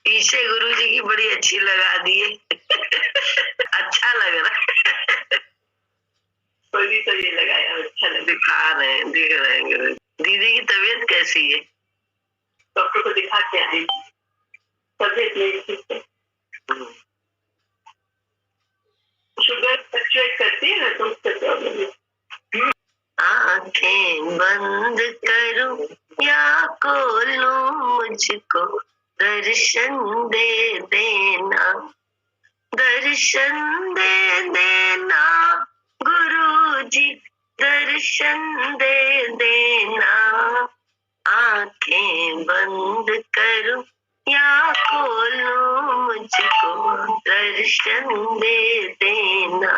पीछे गुरुजी की बड़ी अच्छी लगा दिए। अच्छा लग रहा है। कोई भी तो ये लगाया अच्छा लग दिखा रहे हैं, दिख रहे हैं गुरुजी। दीदी की तबीयत कैसी है? डॉक्टर को दिखा के आई, तबीयत नहीं ठीक है। शुगर फ्लक्चुएट करती है ना, तो उससे प्रॉब्लम है। आंखें बंद करूं या खोलूं, मुझको दर्शन दे देना, दर्शन दे देना गुरुजी, दर्शन दे देना। आंखें बंद करूं या खोलूं, मुझको दर्शन दे देना।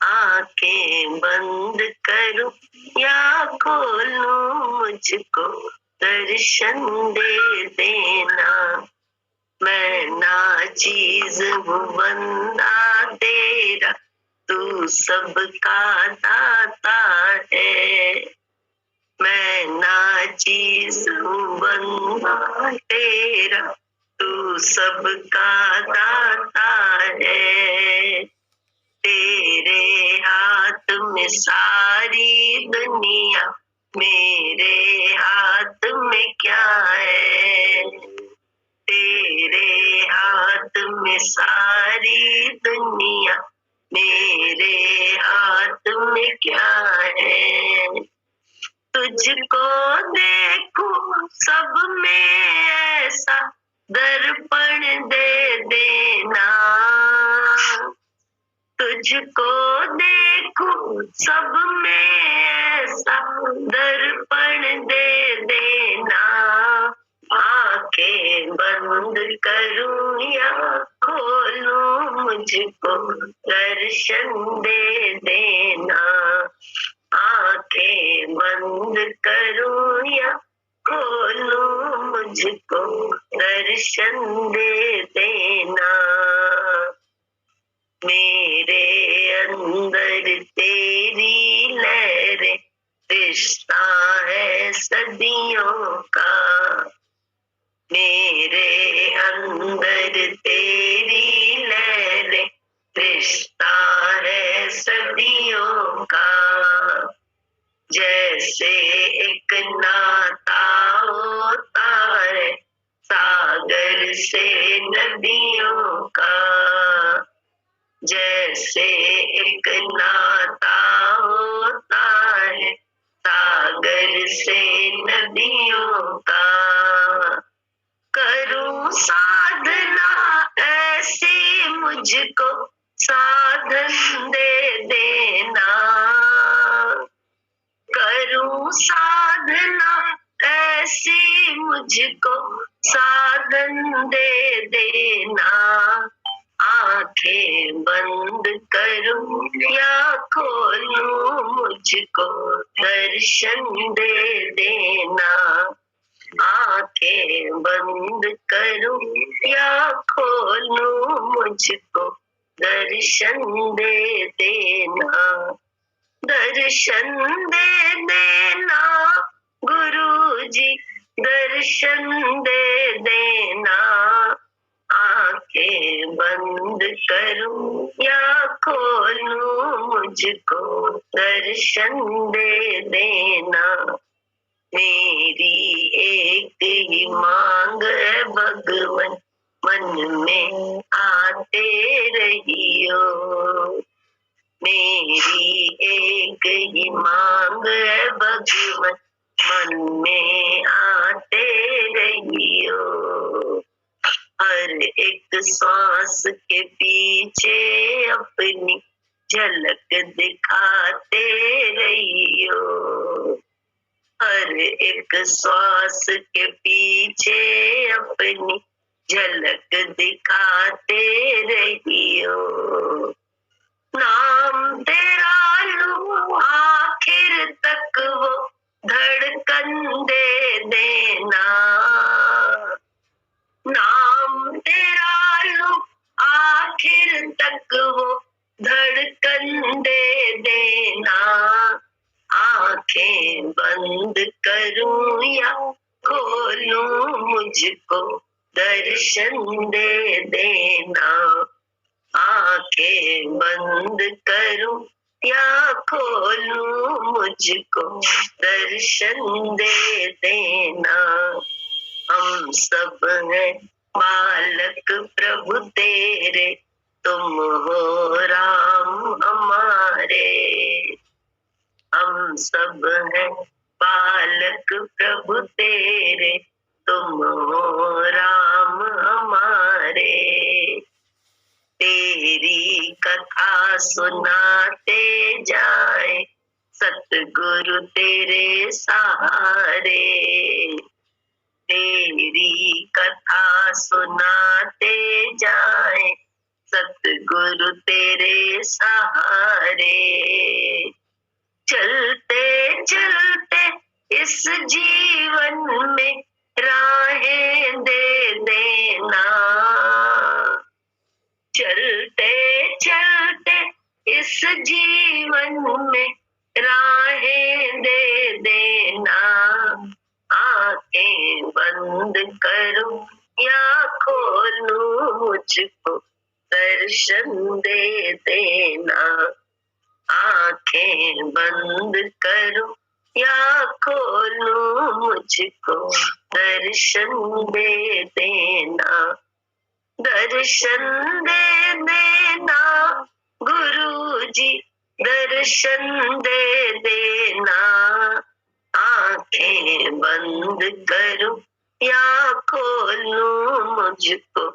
आंखें बंद करूं या खोलूं, मुझको दर्शन दे देना। मैं ना चीज हूँ बंदा तेरा, तू सबका दाता है। मैं ना चीज हूँ बंदा तेरा, तू सबका दाता है। तेरे हाथ में सारी दुनिया, मेरे हाथ में क्या है। तेरे हाथ में सारी दुनिया, मेरे हाथ में क्या है। तुझको देखूं सब में ऐसा दर्पण दे देना, तुझको देखूं सब में ऐसा दर्पण दे देना। आंखें बंद करूं या खोलूं, मुझको दर्शन दे देना। आंखें बंद करूं या खोलूं, मुझको दर्शन दे देना। मेरे अंदर तेरी लहरें, रिश्ता है सदियों का। मेरे अंदर तेरी लहरें, रिश्ता है सदियों का। जैसे एक नाता होता है सागर से नदियों का, जैसे एक नाता होता है सागर से नदियों का। करूं साधना ऐसी, मुझको साधन दे देना। करूं साधना ऐसी, मुझको साधन दे देना। आंखें बंद करूं या खोलूं, मुझको दर्शन दे देना। आंखें बंद करूं या खोलूं, मुझको दर्शन दे देना। दर्शन दे देना गुरुजी, दर्शन दे देना। आंखें बंद करूं या खोलूं, मुझको दर्शन दे देना। मेरी एक ही मांग है भगवन, मन में आते रहियो। मेरी एक ही मांग है भगवन, मन में आते रहियो। हर एक सांस के पीछे अपनी झलक दिखाते रहियो। हर एक श्वास के पीछे अपनी झलक दिखाते रहियो। नाम तेरा लूं आखिर तक, वो धड़कन दे देना। नाम तेरा लूं आखिर तक, वो धड़कन दे देना। आंखें बंद करूं या खोलूं, मुझको दर्शन दे देना, आंखें बंद करूं या खोलूं मुझको दर्शन दे देना। हम सब हैं बालक प्रभु तेरे, तुम हो राम हमारे। हम सब हैं बालक प्रभु तेरे, तुम हो राम हमारे। तेरी कथा सुनाते जाए, सतगुरु तेरे सहारे। तेरी कथा सुनाते जाए, सतगुरु तेरे सहारे। चलते चलते इस जीवन में राहें दे देना। चलते चलते इस जीवन में राहें दे देना। आंखें बंद करूं या खोलूं मुझको दर्शन दे देना। आंखें बंद करूं या खोलूं मुझको दर्शन दे देना। दर्शन दे देना गुरुजी, दर्शन दे देना। आंखें बंद करूं या खोलूं मुझको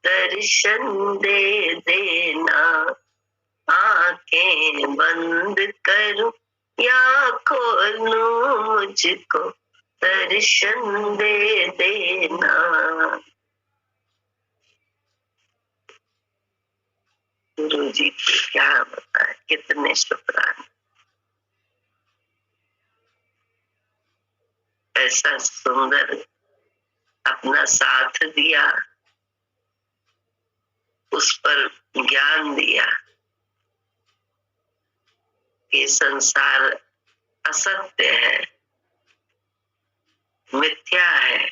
दर्शन दे देना। आंखें बंद करूं या खोलूं मुझको दर्शन दे देना। गुरु जी की क्या बताए, कितने शुक्राने। ऐसा सुंदर अपना साथ दिया, उस पर ज्ञान दिया कि संसार असत्य है, मिथ्या है,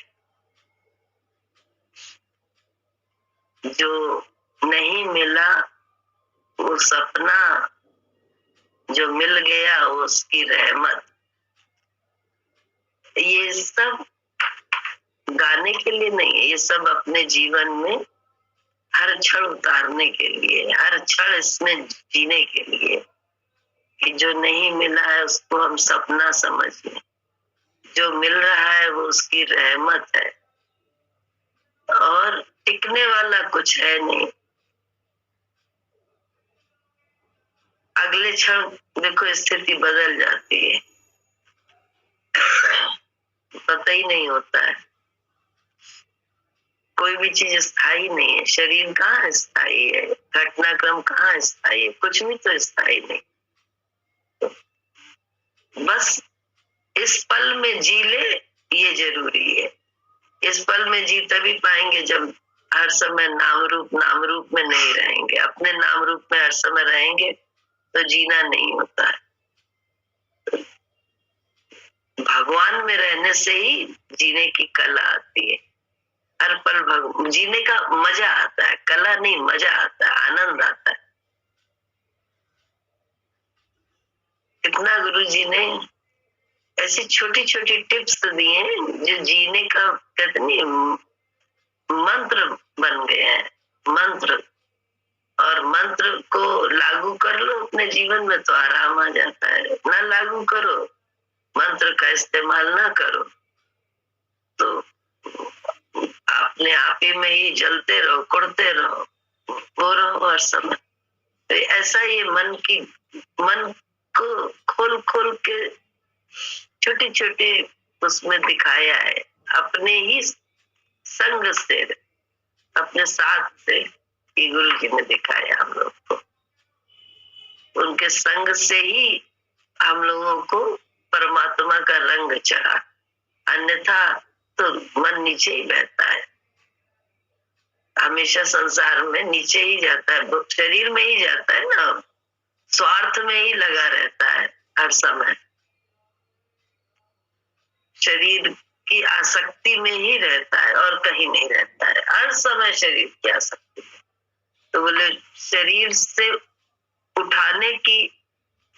जो नहीं मिला वो सपना, जो मिल गया वो उसकी रहमत। ये सब गाने के लिए नहीं है, ये सब अपने जीवन में हर क्षण उतारने के लिए, हर क्षण इसमें जीने के लिए कि जो नहीं मिला है उसको हम सपना समझ लें, जो मिल रहा है वो उसकी रहमत है और टिकने वाला कुछ है नहीं। अगले क्षण देखो स्थिति बदल जाती है, पता ही नहीं होता है। कोई भी चीज स्थायी नहीं है, शरीर कहाँ स्थायी है, घटनाक्रम कहाँ स्थायी है, कुछ भी तो स्थायी नहीं। बस इस पल में जी ले, ये जरूरी है। इस पल में जी तभी पाएंगे जब हर समय नाम रूप में नहीं रहेंगे। अपने नाम रूप में हर समय रहेंगे तो जीना नहीं होता है। भगवान में रहने से ही जीने की कला आती है। हर पल जीने का मजा आता है, कला नहीं, मजा आता है, आनंद आता है। कितना गुरु जी ने ऐसी छोटी छोटी टिप्स दिए जो जीने का कितनी मंत्र बन गए हैं। मंत्र, और मंत्र को लागू कर लो अपने जीवन में तो आराम आ जाता है। ना लागू करो, मंत्र का इस्तेमाल ना करो तो अपने आप ही में ही जलते रहो, कुड़ते रहो, वो रहो हर समय। तो ऐसा ये मन को खोल खोल के छोटे छोटे उसमें दिखाया है। अपने ही संग से, अपने साथ से ये गुरु जी ने दिखाया हम लोग को। उनके संग से ही हम लोगों को परमात्मा का रंग चढ़ा, अन्यथा तो मन नीचे ही बहता है, हमेशा संसार में नीचे ही जाता है, शरीर में ही जाता है ना, स्वार्थ में ही लगा रहता है हर समय। शरीर की आसक्ति में ही रहता है और कहीं नहीं रहता है, हर समय शरीर की आसक्ति। तो बोले शरीर से उठाने की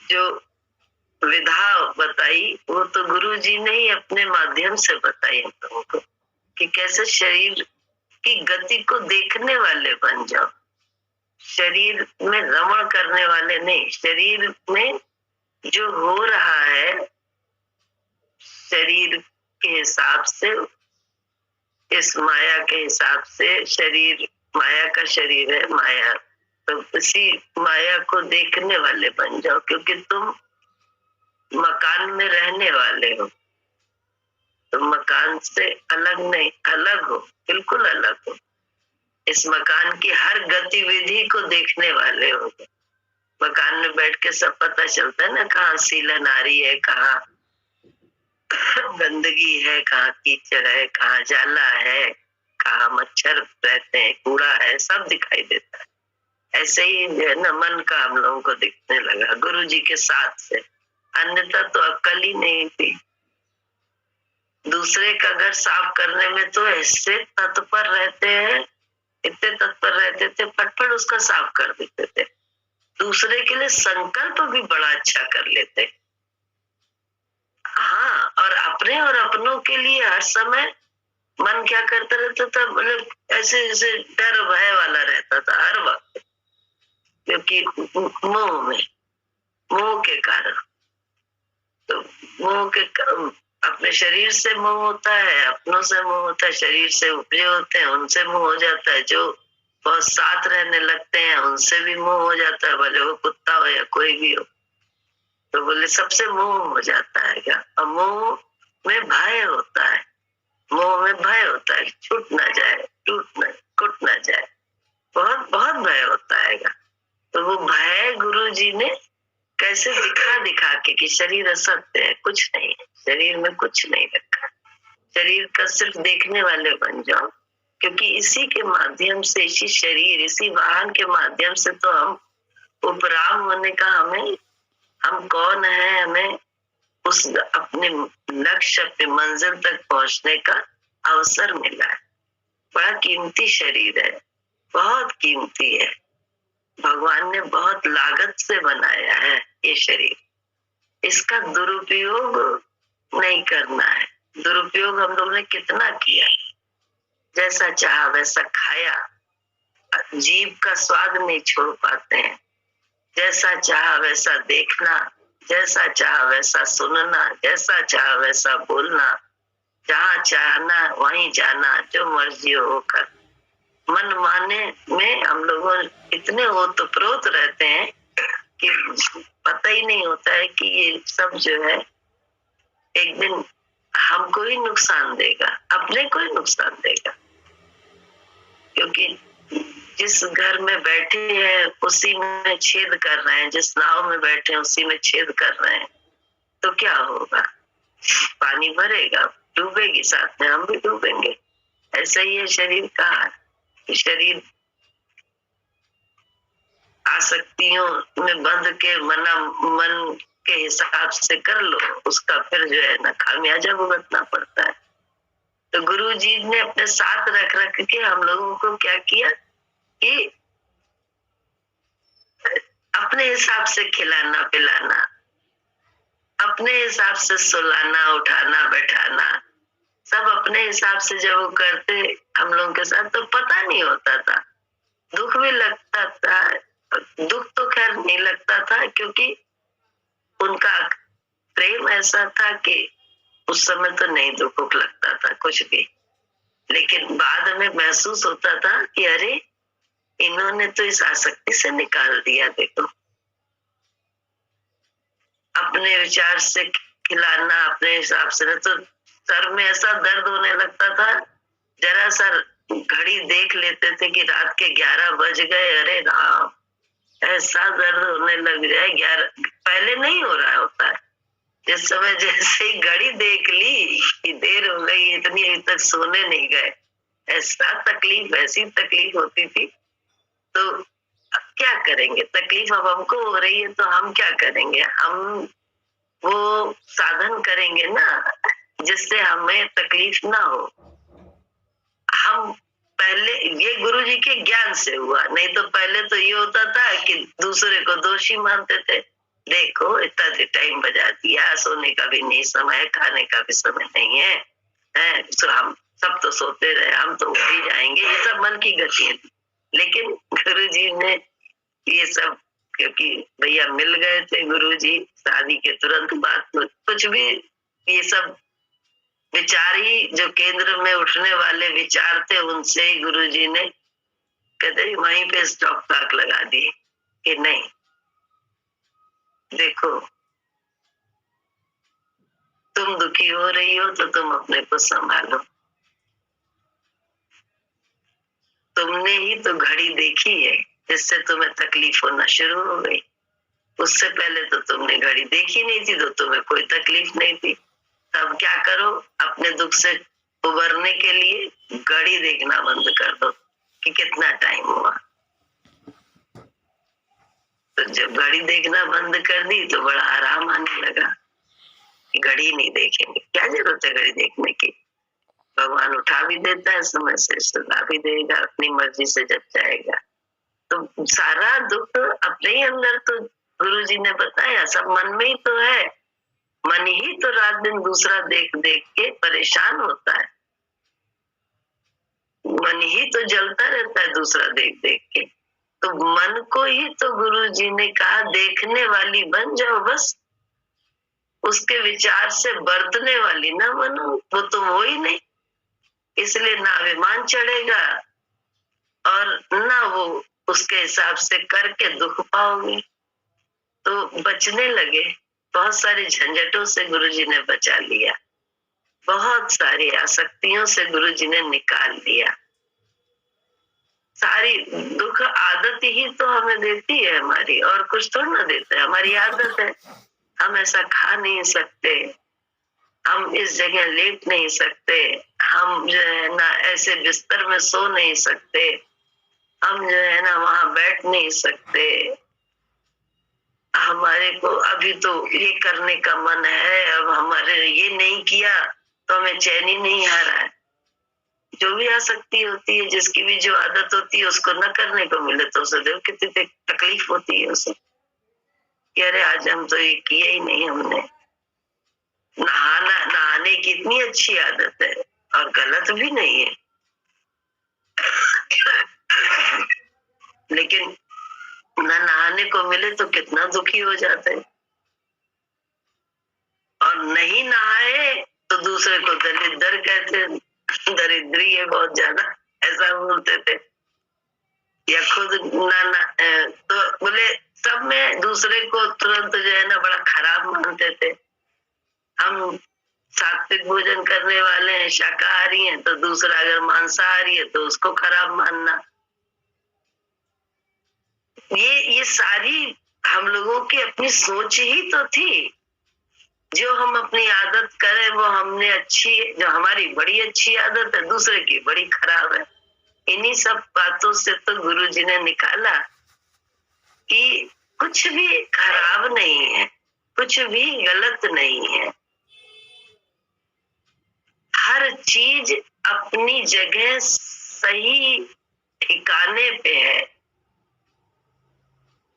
जो विधा बताई वो तो गुरु जी ने ही अपने माध्यम से बताई हम लोगों को कि कैसे शरीर की गति को देखने वाले बन जाओ, शरीर में रमण करने वाले नहीं। शरीर में जो हो रहा है शरीर के हिसाब से, इस माया के हिसाब से, शरीर माया का शरीर है, माया, तो इसी माया को देखने वाले बन जाओ, क्योंकि तुम मकान में रहने वाले हो, तुम मकान से अलग नहीं, अलग हो, बिल्कुल अलग हो। इस मकान की हर गतिविधि को देखने वाले हो। मकान में बैठ के सब पता चलता है ना, कहाँ सीलन आ रही है, कहाँ गंदगी है, कहाँ कीचड़ है, कहाँ जाला है, कहाँ मच्छर रहते हैं, कूड़ा है, सब दिखाई देता है। ऐसे ही जो है ना मन का हम लोगों को दिखने लगा गुरु जी के साथ से, अन्यथा तो अक्ल ही नहीं थी। दूसरे का घर साफ करने में तो ऐसे तत्पर रहते हैं, इतने तत्पर रहते थे, फटफट उसका साफ कर देते थे। दूसरे के लिए संकल्प भी बड़ा अच्छा कर लेते। हाँ, और अपने और अपनों के लिए हर समय मन क्या करता रहता था, मतलब ऐसे जैसे डर भय वाला रहता था हर वक्त, क्योंकि मोह के कारण। तो मोह के अपने शरीर से मोह होता है, अपनों से मोह होता है, शरीर से उपजे होते हैं उनसे मोह हो जाता है, जो बहुत साथ रहने लगते हैं उनसे भी मोह हो जाता है, भले वो कुत्ता हो या कोई भी हो। तो बोले सबसे मोह हो जाता है क्या, और मोह में भय होता है, मोह में भय होता है, छूट ना जाए, टूट ना जाए, बहुत बहुत भय होता है। तो वो भय गुरु जी ने कैसे दिखा दिखा के कि शरीर असत्य है, कुछ नहीं है, शरीर में कुछ नहीं रखा, शरीर का सिर्फ देखने वाले बन जाओ, क्योंकि इसी के माध्यम से, इसी शरीर, इसी वाहन के माध्यम से तो हम उपराम होने का, हम कौन है, हमें उस अपने लक्ष्य पे मंजिल तक पहुंचने का अवसर मिला है। बड़ा कीमती शरीर है, बहुत कीमती है, भगवान ने बहुत लागत से बनाया है ये शरीर, इसका दुरुपयोग नहीं करना है। दुरुपयोग हम लोग ने कितना किया, जैसा चाहा वैसा खाया, जीभ का स्वाद नहीं छोड़ पाते हैं, जैसा चाहा वैसा देखना, जैसा चाहा वैसा सुनना, जैसा चाहा वैसा बोलना, जहाँ चाहना वहीं जाना, जो मर्जी होकर मन माने में हम लोग इतने ओतप्रोत रहते हैं कि पता ही नहीं होता है कि ये सब जो है एक दिन हमको ही नुकसान देगा, अपने को ही नुकसान देगा। क्योंकि जिस घर में बैठे हैं उसी में छेद कर रहे हैं, जिस नाव में बैठे हैं उसी में छेद कर रहे हैं, तो क्या होगा, पानी भरेगा, डूबेगी, साथ में हम भी डूबेंगे। ऐसा ही है शरीर का हाल, शरीर आसक्तियों में बंध के मन के हिसाब से कर लो, उसका फिर जो है ना खामियाजा भुगतना पड़ता है। तो गुरु जी ने अपने साथ रख रख के हम लोगों को क्या किया कि अपने हिसाब से खिलाना पिलाना, अपने हिसाब से सुलाना उठाना बैठाना, सब अपने हिसाब से जब वो करते हम लोगों के साथ, तो पता नहीं होता था, दुख भी लगता था, दुख तो खैर नहीं लगता था, क्योंकि उनका प्रेम ऐसा था कि उस समय तो नहीं दुख लगता था कुछ भी, लेकिन बाद में महसूस होता था कि अरे इन्होंने तो इस आसक्ति से निकाल दिया। देखो, अपने विचार से खिलाना, अपने हिसाब से, तो सर में ऐसा दर्द होने लगता था, जरा सा घड़ी देख लेते थे कि रात के 11 बज गए, अरे राम, ऐसा दर्द होने लग जाए। 11 पहले नहीं हो रहा होता है, जिस समय जैसे ही घड़ी देख ली कि देर हो गई, इतनी अभी तक सोने नहीं गए, ऐसा तकलीफ, ऐसी तकलीफ होती थी। तो अब क्या करेंगे, तकलीफ अब हमको हो रही है तो हम क्या करेंगे, हम वो साधन करेंगे ना जिससे हमें तकलीफ ना हो। हम पहले ये गुरु जी के ज्ञान से हुआ, नहीं तो पहले तो ये होता था कि दूसरे को दोषी मानते थे। देखो इतना टाइम बजा दिया, सोने का भी नहीं समय, खाने का भी समय नहीं है, तो हम सब तो सोते रहे, हम तो उठ ही जाएंगे, ये सब मन की गतियां थी। लेकिन गुरु जी ने ये सब, क्योंकि भैया मिल गए थे गुरु जी शादी के तुरंत बाद, तो कुछ भी ये सब विचार ही जो केंद्र में उठने वाले विचार थे, उनसे ही गुरु जी ने कहते वहीं पे स्टॉप तक लगा दिए कि नहीं, देखो तुम दुखी हो रही हो तो तुम अपने को संभालो। तुमने ही तो घड़ी देखी है जिससे तुम्हें तकलीफ होना शुरू हो गई। उससे पहले तो तुमने घड़ी देखी नहीं थी, तो तुम्हें कोई तकलीफ नहीं थी। तब क्या करो, अपने दुख से उबरने के लिए घड़ी देखना बंद कर दो कि कितना टाइम हुआ। तो जब घड़ी देखना बंद कर दी तो बड़ा आराम आने लगा कि घड़ी नहीं देखेंगे, क्या जरूरत है घड़ी देखने की, भगवान उठा भी देता है समय से, सुला भी देगा अपनी मर्जी से जब चाहेगा। तो सारा दुख अपने ही अंदर तो गुरु जी ने बताया, सब मन में ही तो है। मन ही तो रात दिन दूसरा देख देख के परेशान होता है, मन ही तो जलता रहता है दूसरा देख देख के। तो मन को ही तो गुरु जी ने कहा देखने वाली बन जाओ, बस उसके विचार से बरतने वाली ना बनो, वो तो हो ही नहीं। इसलिए ना अभिमान चढ़ेगा और ना वो उसके हिसाब से करके दुख पाओगे। तो बचने लगे, बहुत सारी झंझटों से गुरुजी ने बचा लिया, बहुत सारी आसक्तियों से गुरुजी ने निकाल लिया। सारी दुख आदत ही तो हमें देती है हमारी, और कुछ थोड़ा ना देता है, हमारी आदत है। हम ऐसा खा नहीं सकते, हम इस जगह लेट नहीं सकते, हम जो है ना ऐसे बिस्तर में सो नहीं सकते, हम जो है ना वहां बैठ नहीं सकते, हमारे को अभी तो ये करने का मन है, अब हमारे ये नहीं किया तो हमें चैन ही नहीं आ रहा है। जो भी आसक्ति होती है, जिसकी भी जो आदत होती है, उसको न करने को मिले तो उसे देखो कितनी तकलीफ होती है उसे, कि अरे आज हम तो ये किया ही नहीं हमने। नहाने की इतनी अच्छी आदत है और गलत भी नहीं है, लेकिन ना नहाने को मिले तो कितना दुखी हो जाते हैं, और नहीं नहाए तो दूसरे को दरिद्र कहते, दरिद्री है बहुत ज्यादा, ऐसा बोलते थे। या खुद ना तो बोले सब में दूसरे को तुरंत जो है ना बड़ा खराब मानते थे। हम सात्विक भोजन करने वाले हैं, शाकाहारी हैं, तो दूसरा अगर मांसाहारी है तो उसको खराब मानना। ये सारी हम लोगों की अपनी सोच ही तो थी। जो हम अपनी आदत करें वो हमने अच्छी, जो हमारी बड़ी अच्छी आदत है दूसरे की बड़ी खराब है। इन्हीं सब बातों से तो गुरु जी ने निकाला कि कुछ भी खराब नहीं है, कुछ भी गलत नहीं है, हर चीज अपनी जगह सही ठिकाने पे है।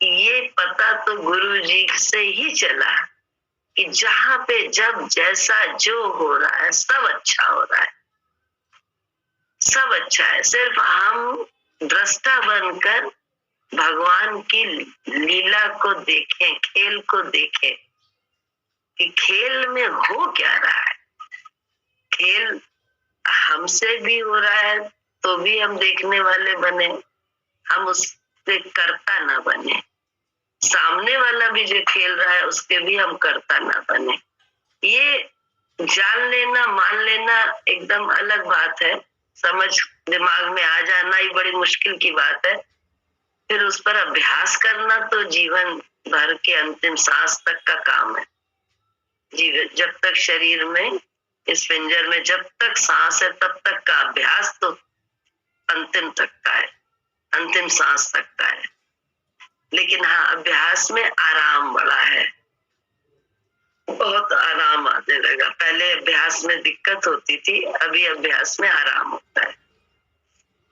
ये पता तो गुरु जी से ही चला कि जहां पे जब जैसा जो हो रहा है सब अच्छा हो रहा है, सब अच्छा है। सिर्फ हम दृष्टा बनकर भगवान की लीला को देखें, खेल को देखें कि खेल में हो क्या रहा है। खेल हमसे भी हो रहा है तो भी हम देखने वाले बने, हम उससे करता ना बने। सामने वाला भी जो खेल रहा है उसके भी हम करता ना बने। ये जान लेना, मान लेना एकदम अलग बात है, समझ दिमाग में आ जाना ही बड़ी मुश्किल की बात है। फिर उस पर अभ्यास करना तो जीवन भर के अंतिम सांस तक का काम है। जीवन जब तक शरीर में, इस पिंजर में जब तक सांस है तब तक का अभ्यास तो अंतिम तक का है, अंतिम सांस तक का है। लेकिन हाँ, अभ्यास में आराम बड़ा है। बहुत आराम आने लगा। पहले अभ्यास में दिक्कत होती थी, अभी अभ्यास में आराम होता है।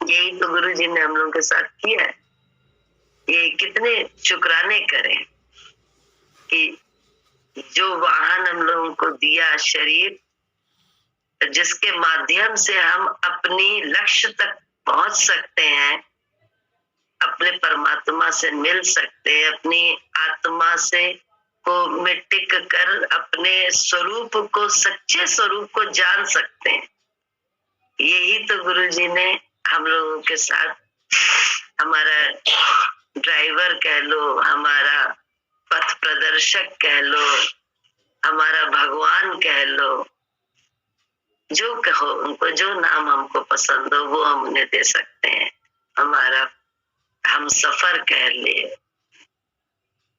यही तो गुरु जी ने हम लोगों के साथ किया है। ये कितने शुक्राने करें कि जो वाहन हम लोगों को दिया, शरीर, जिसके माध्यम से हम अपनी लक्ष्य तक पहुंच सकते हैं, अपने परमात्मा से मिल सकते हैं, अपनी आत्मा से को में टिक कर अपने स्वरूप को, सच्चे स्वरूप को जान सकते हैं। यही तो गुरु जी ने हम लोगों के साथ, हमारा ड्राइवर कह लो, हमारा पथ प्रदर्शक कह लो, हमारा भगवान कह लो, जो कहो उनको, जो नाम हमको पसंद हो वो हम उन्हें दे सकते हैं। हमारा हम सफर कह ले,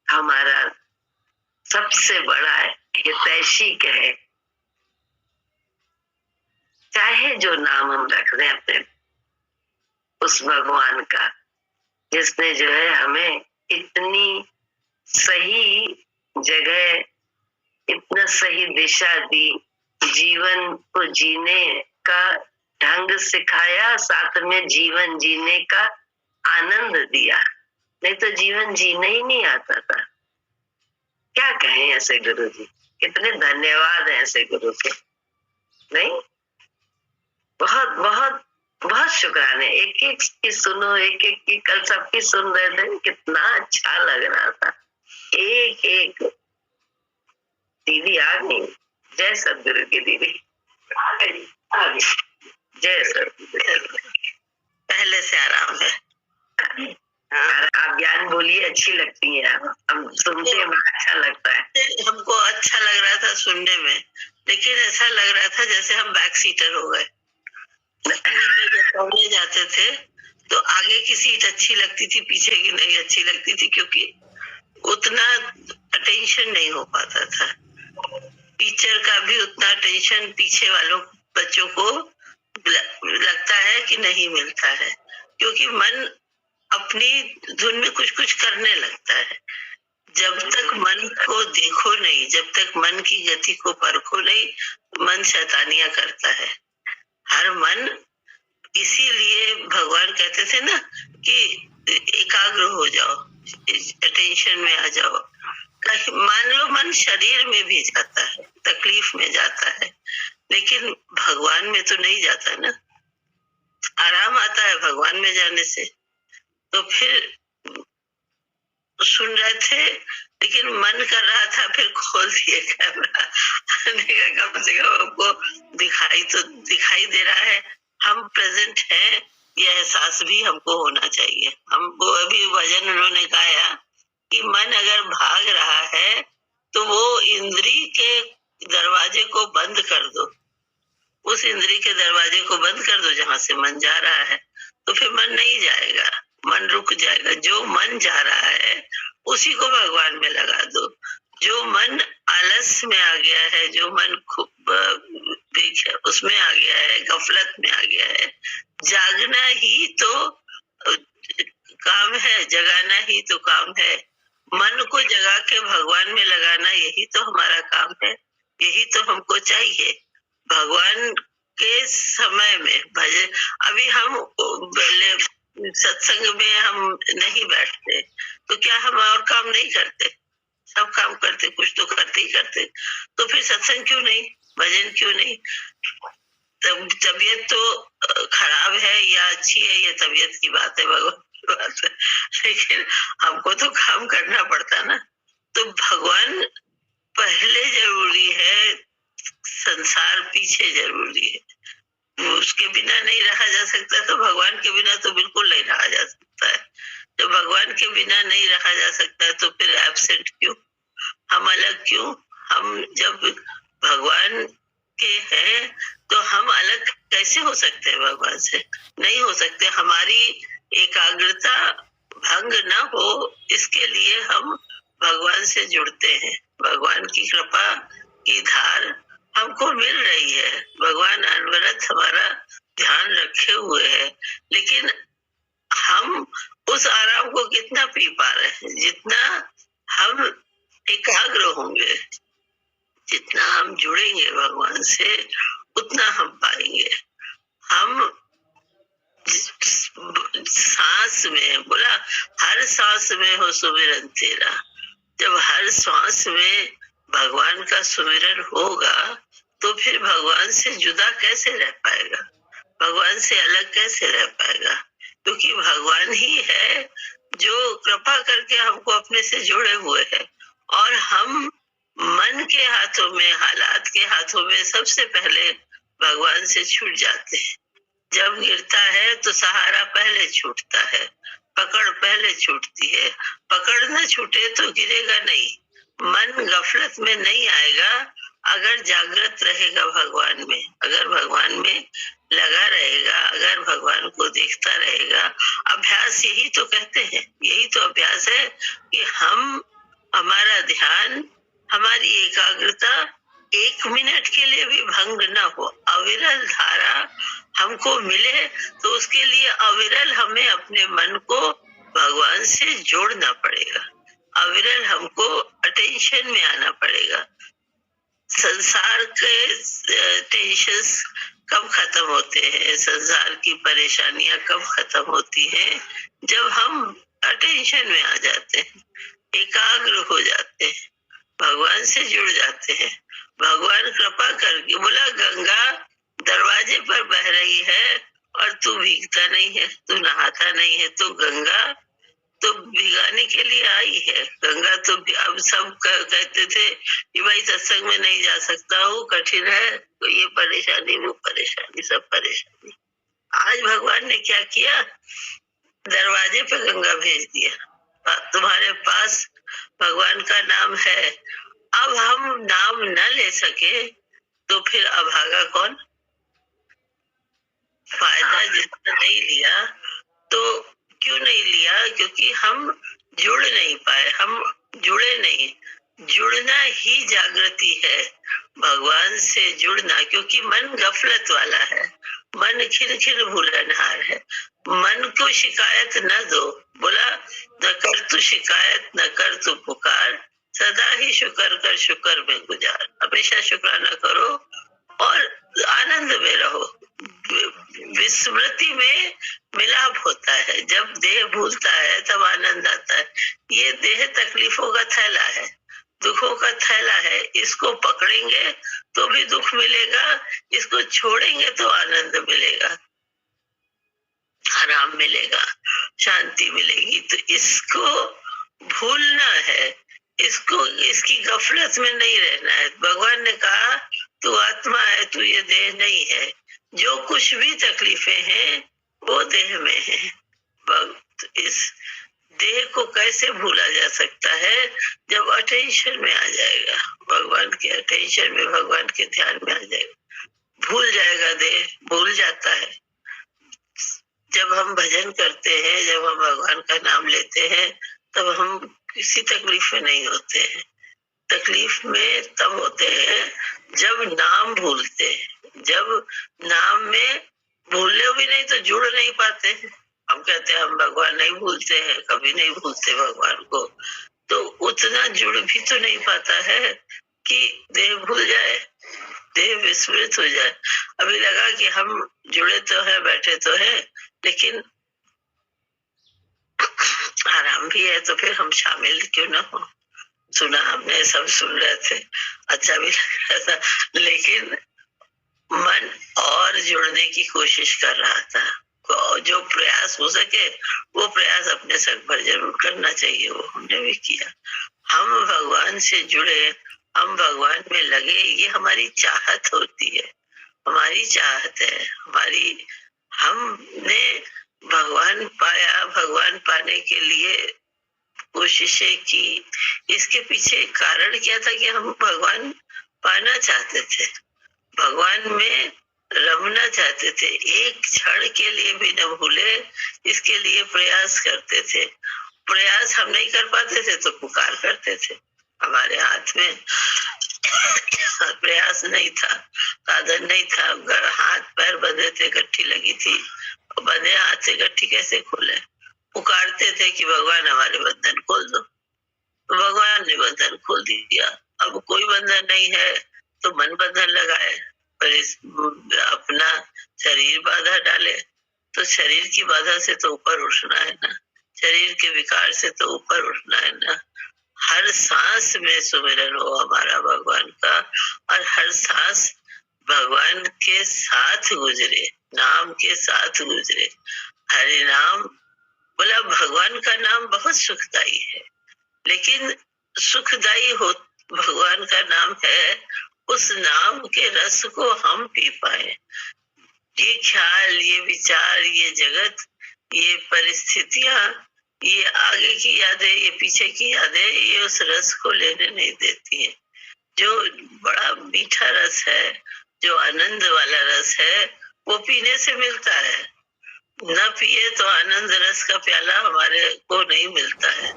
हमारा सबसे बड़ा हितैषी कहे, चाहे जो नाम हम रख दें अपने उस भगवान का, जिसने जो है हमें इतनी सही जगह, इतना सही दिशा दी, जीवन को जीने का ढंग सिखाया, साथ में जीवन जीने का आनंद दिया। नहीं तो जीवन जीना ही नहीं आता था। क्या कहें ऐसे गुरु जी, कितने धन्यवाद है ऐसे गुरु के। नहीं, बहुत बहुत बहुत शुक्राने। एक एक की सुनो, एक एक की, कल सबकी सुन रहे थे, कितना अच्छा लग रहा था। एक एक दीदी आ गई, जय सदगुरु की दीदी आ गई, आ गई, जय सदगुरु। पहले से आराम है। आप ज्ञान बोलिए, अच्छी लगती है, हम सुनते हैं, अच्छा लगता है। हमको अच्छा लग रहा था सुनने में, लेकिन ऐसा लग रहा था जैसे हम बैक सीटर हो गए। जब पढ़ने जाते थे तो आगे की सीट अच्छी लगती थी, पीछे की नहीं अच्छी लगती थी, क्योंकि उतना अटेंशन नहीं हो पाता था। टीचर का भी उतना अटेंशन पीछे वालों बच्चों को लगता है कि नहीं मिलता है, क्योंकि मन अपनी धुन में कुछ कुछ करने लगता है। जब तक मन को देखो नहीं, जब तक मन की गति को परखो नहीं, मन शैतानियां करता है। हर मन, इसीलिए भगवान कहते थे ना कि एकाग्र हो जाओ, अटेंशन में आ जाओ। मान लो मन शरीर में भी जाता है, तकलीफ में जाता है, लेकिन भगवान में तो नहीं जाता ना। आराम आता है भगवान में जाने से। तो फिर सुन रहे थे, लेकिन मन कर रहा था, फिर खोल दिए कैमरा। कम से कम हमको दिखाई दे रहा है, हम प्रेजेंट हैं, यह एहसास भी हमको होना चाहिए। हमको अभी भजन उन्होंने गाया कि मन अगर भाग रहा है तो वो इंद्री के दरवाजे को बंद कर दो, उस इंद्री के दरवाजे को बंद कर दो जहां से मन जा रहा है, तो फिर मन नहीं जाएगा, मन रुक जाएगा। जो मन जा रहा है उसी को भगवान में लगा दो। जो मन आलस में आ गया है, जो मन उसमें आ गया है, गफलत में आ गया है, जागना ही तो काम है, जगाना ही तो काम है। मन को जगा के भगवान में लगाना, यही तो हमारा काम है, यही तो हमको चाहिए। भगवान के समय में भजन, अभी हम सत्संग में हम नहीं बैठते तो क्या हम और काम नहीं करते? सब काम करते, कुछ तो करते ही करते। तो फिर सत्संग क्यों नहीं, भजन क्यों नहीं? तबीयत तो खराब है या अच्छी है, ये तबीयत की बात है, भगवान की बात है, लेकिन हमको तो काम करना पड़ता ना। तो भगवान पहले जरूरी है, संसार पीछे जरूरी है। उसके बिना नहीं रहा जा सकता, तो भगवान के बिना तो बिल्कुल नहीं रहा जा सकता है। जब भगवान के बिना नहीं रहा जा सकता है तो फिर एब्सेंट क्यों, हम अलग क्यों? हम जब भगवान के हैं तो हम अलग कैसे हो सकते हैं भगवान से? नहीं हो सकते। हमारी एकाग्रता भंग न हो, इसके लिए हम भगवान से जुड़ते हैं। भगवान की कृपा की धार हमको मिल रही है, भगवान अनवरत हमारा ध्यान रखे हुए है, लेकिन हम उस आराम को कितना पी पा रहे हैं? जितना हम एकाग्र होंगे, जितना हम जुड़ेंगे भगवान से उतना हम पाएंगे। हम सांस में बोला, हर सांस में हो सुमिरन तेरा। जब हर सांस में भगवान का सुमिरन होगा तो फिर भगवान से जुदा कैसे रह पाएगा, भगवान से अलग कैसे रह पाएगा? क्योंकि भगवान ही है जो कृपा करके हमको अपने से जोड़े हुए है। और हम मन के हाथों में, हालात के हाथों में सबसे पहले भगवान से छूट जाते हैं। जब गिरता है तो सहारा पहले छूटता है, पकड़ पहले छूटती है। पकड़ न छूटे तो गिरेगा नहीं, मन गफलत में नहीं आएगा अगर जागृत रहेगा भगवान में, अगर भगवान में लगा रहेगा, अगर भगवान को देखता रहेगा। अभ्यास यही तो कहते हैं, यही तो अभ्यास है कि हम, हमारा ध्यान, हमारी एकाग्रता 1 मिनट के लिए भी भंग न हो, अविरल धारा हमको मिले। तो उसके लिए अविरल हमें अपने मन को भगवान से जोड़ना पड़ेगा, अविरल हमको अटेंशन में आना पड़ेगा। संसार के टेंशंस कब खत्म होते हैं, संसार की परेशानियां कब खत्म होती हैं? जब हम अटेंशन में आ जाते हैं, एकाग्र हो जाते हैं, भगवान से जुड़ जाते हैं। भगवान कृपा करके बोला, गंगा दरवाजे पर बह रही है और तू भीगता नहीं है, तू नहाता नहीं है, तो गंगा तो भिगाने के लिए आई है। गंगा तो अब सब कहते थे कि भाई सत्संग में नहीं जा सकता हूँ, कठिन है, तो ये परेशानी, वो परेशानी, सब परेशानी। आज भगवान ने क्या किया, दरवाजे पे गंगा भेज दिया। तुम्हारे पास भगवान का नाम है। अब हम नाम न ले सके तो फिर अभागा कौन? फायदा जितना नहीं लिया तो क्यों नहीं लिया? क्योंकि हम जुड़ नहीं पाए, हम जुड़े नहीं। जुड़ना ही जागृति है, भगवान से जुड़ना। क्योंकि मन गफलत वाला है, मन खिलखिल भूलनहार है। मन को शिकायत न दो, बोला न कर तू शिकायत, न कर तू पुकार, सदा ही शुक्र कर, शुक्र में गुजार। हमेशा शुक्राना करो और आनंद में रहो। विस्मृति में मिलाप होता है, जब देह भूलता है तब आनंद आता है। ये देह तकलीफों का थैला है, दुखों का थैला है। इसको पकड़ेंगे तो भी दुख मिलेगा, इसको छोड़ेंगे तो आनंद मिलेगा, आराम मिलेगा, शांति मिलेगी। तो इसको भूलना है, इसको, इसकी गफलत में नहीं रहना है। भगवान ने कहा तू आत्मा है, तू ये देह नहीं है। जो कुछ भी तकलीफें हैं वो देह में है। इस देह को कैसे भूला जा सकता है? जब अटेंशन में आ जाएगा, भगवान के अटेंशन में, भगवान के ध्यान में आ जाएगा, भूल जाएगा, देह भूल जाता है। जब हम भजन करते हैं, जब हम भगवान का नाम लेते हैं, तब हम किसी तकलीफ में नहीं होते हैं। तकलीफ में तब होते हैं जब नाम भूलते हैं। जब नाम में भूले भी नहीं तो जुड़ नहीं पाते हैं। हम कहते हैं हम भगवान नहीं भूलते हैं, कभी नहीं भूलते भगवान को, तो उतना जुड़ भी तो नहीं पाता है कि देह भूल जाए, देह विस्मृत हो जाए। अभी लगा कि हम जुड़े तो है, बैठे तो है, लेकिन आराम भी है, तो फिर हम शामिल क्यों ना हो? सुना हमने, सब सुन रहे थे, अच्छा भी लग रहा था, लेकिन मन और जुड़ने की कोशिश कर रहा था। जो प्रयास हो सके वो प्रयास अपने सक भर जरूर करना चाहिए, वो हमने भी किया। हम भगवान से जुड़े, हम भगवान में लगे, ये हमारी चाहत होती है, हमारी चाहत है, हमारी। हमने भगवान पाया, भगवान पाने के लिए कोशिशें की। इसके पीछे कारण क्या था कि हम भगवान पाना चाहते थे, भगवान में रमना चाहते थे, एक क्षण के लिए भी न भूले, इसके लिए प्रयास करते थे। प्रयास हम नहीं कर पाते थे तो पुकार करते थे। हमारे हाथ में प्रयास नहीं था, साधन नहीं था, हाथ पैर बंधे थे, गट्ठी लगी थी, बंधे हाथ से गट्ठी कैसे खोले? पुकारते थे कि भगवान हमारे बंधन खोल दो, तो भगवान ने बंधन खोल दिया। अब कोई बंधन नहीं है तो मन बंधन लगाए, पर अपना शरीर बाधा डाले, तो शरीर की बाधा से तो ऊपर उठना है ना, शरीर के विकार से तो ऊपर उठना है ना। हर सांस में सुमिरन हो हमारा भगवान का, और हर सांस भगवान के साथ गुजरे, नाम के साथ गुजरे। हरि नाम बोला, भगवान का नाम बहुत सुखदाई है, लेकिन सुखदाई हो भगवान का नाम है, उस नाम के रस को हम पी पाए। ये ख्याल, ये विचार, ये जगत, ये परिस्थितियां, ये आगे की यादें, ये पीछे की यादें, ये उस रस को लेने नहीं देती है। जो बड़ा मीठा रस है, जो आनंद वाला रस है, वो पीने से मिलता है। न पिए तो आनंद रस का प्याला हमारे को नहीं मिलता है।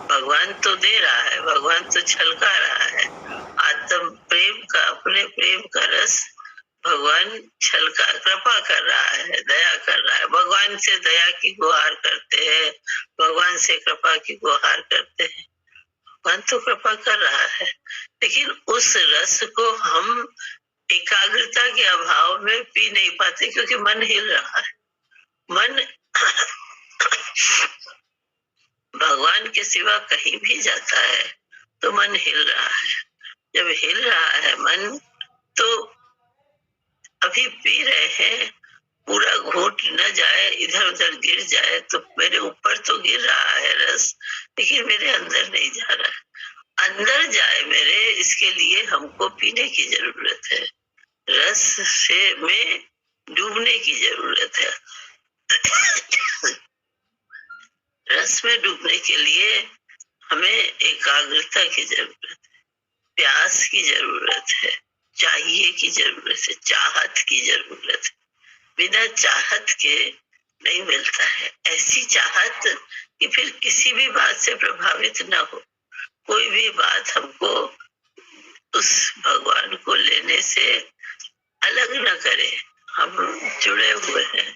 भगवान तो दे रहा है, भगवान तो छलका रहा है आत्म प्रेम का, अपने प्रेम का रस भगवान छलका, कृपा कर रहा है, दया कर रहा है। भगवान से दया की गुहार करते हैं, भगवान से कृपा की गुहार करते हैं, भगवान तो कृपा कर रहा है, लेकिन उस रस को हम एकाग्रता के अभाव में पी नहीं पाते, क्योंकि मन हिल रहा है। मन भगवान के सिवा कहीं भी जाता है तो मन हिल रहा है। जब हिल रहा है मन, तो अभी पी रहे हैं, पूरा घूट न जाए, इधर उधर गिर जाए तो मेरे ऊपर तो गिर रहा है रस, लेकिन मेरे अंदर नहीं जा रहा। अंदर जाए मेरे, इसके लिए हमको पीने की जरूरत है, रस से में डूबने की जरूरत है। रस में डूबने के लिए हमें एकाग्रता की जरूरत है, प्यास की जरूरत है, चाहिए की जरूरत है, चाहत की जरूरत है। बिना चाहत के नहीं मिलता है। ऐसी चाहत कि फिर किसी भी बात से प्रभावित ना हो, कोई भी बात हमको उस भगवान को लेने से अलग न करे। हम जुड़े हुए हैं,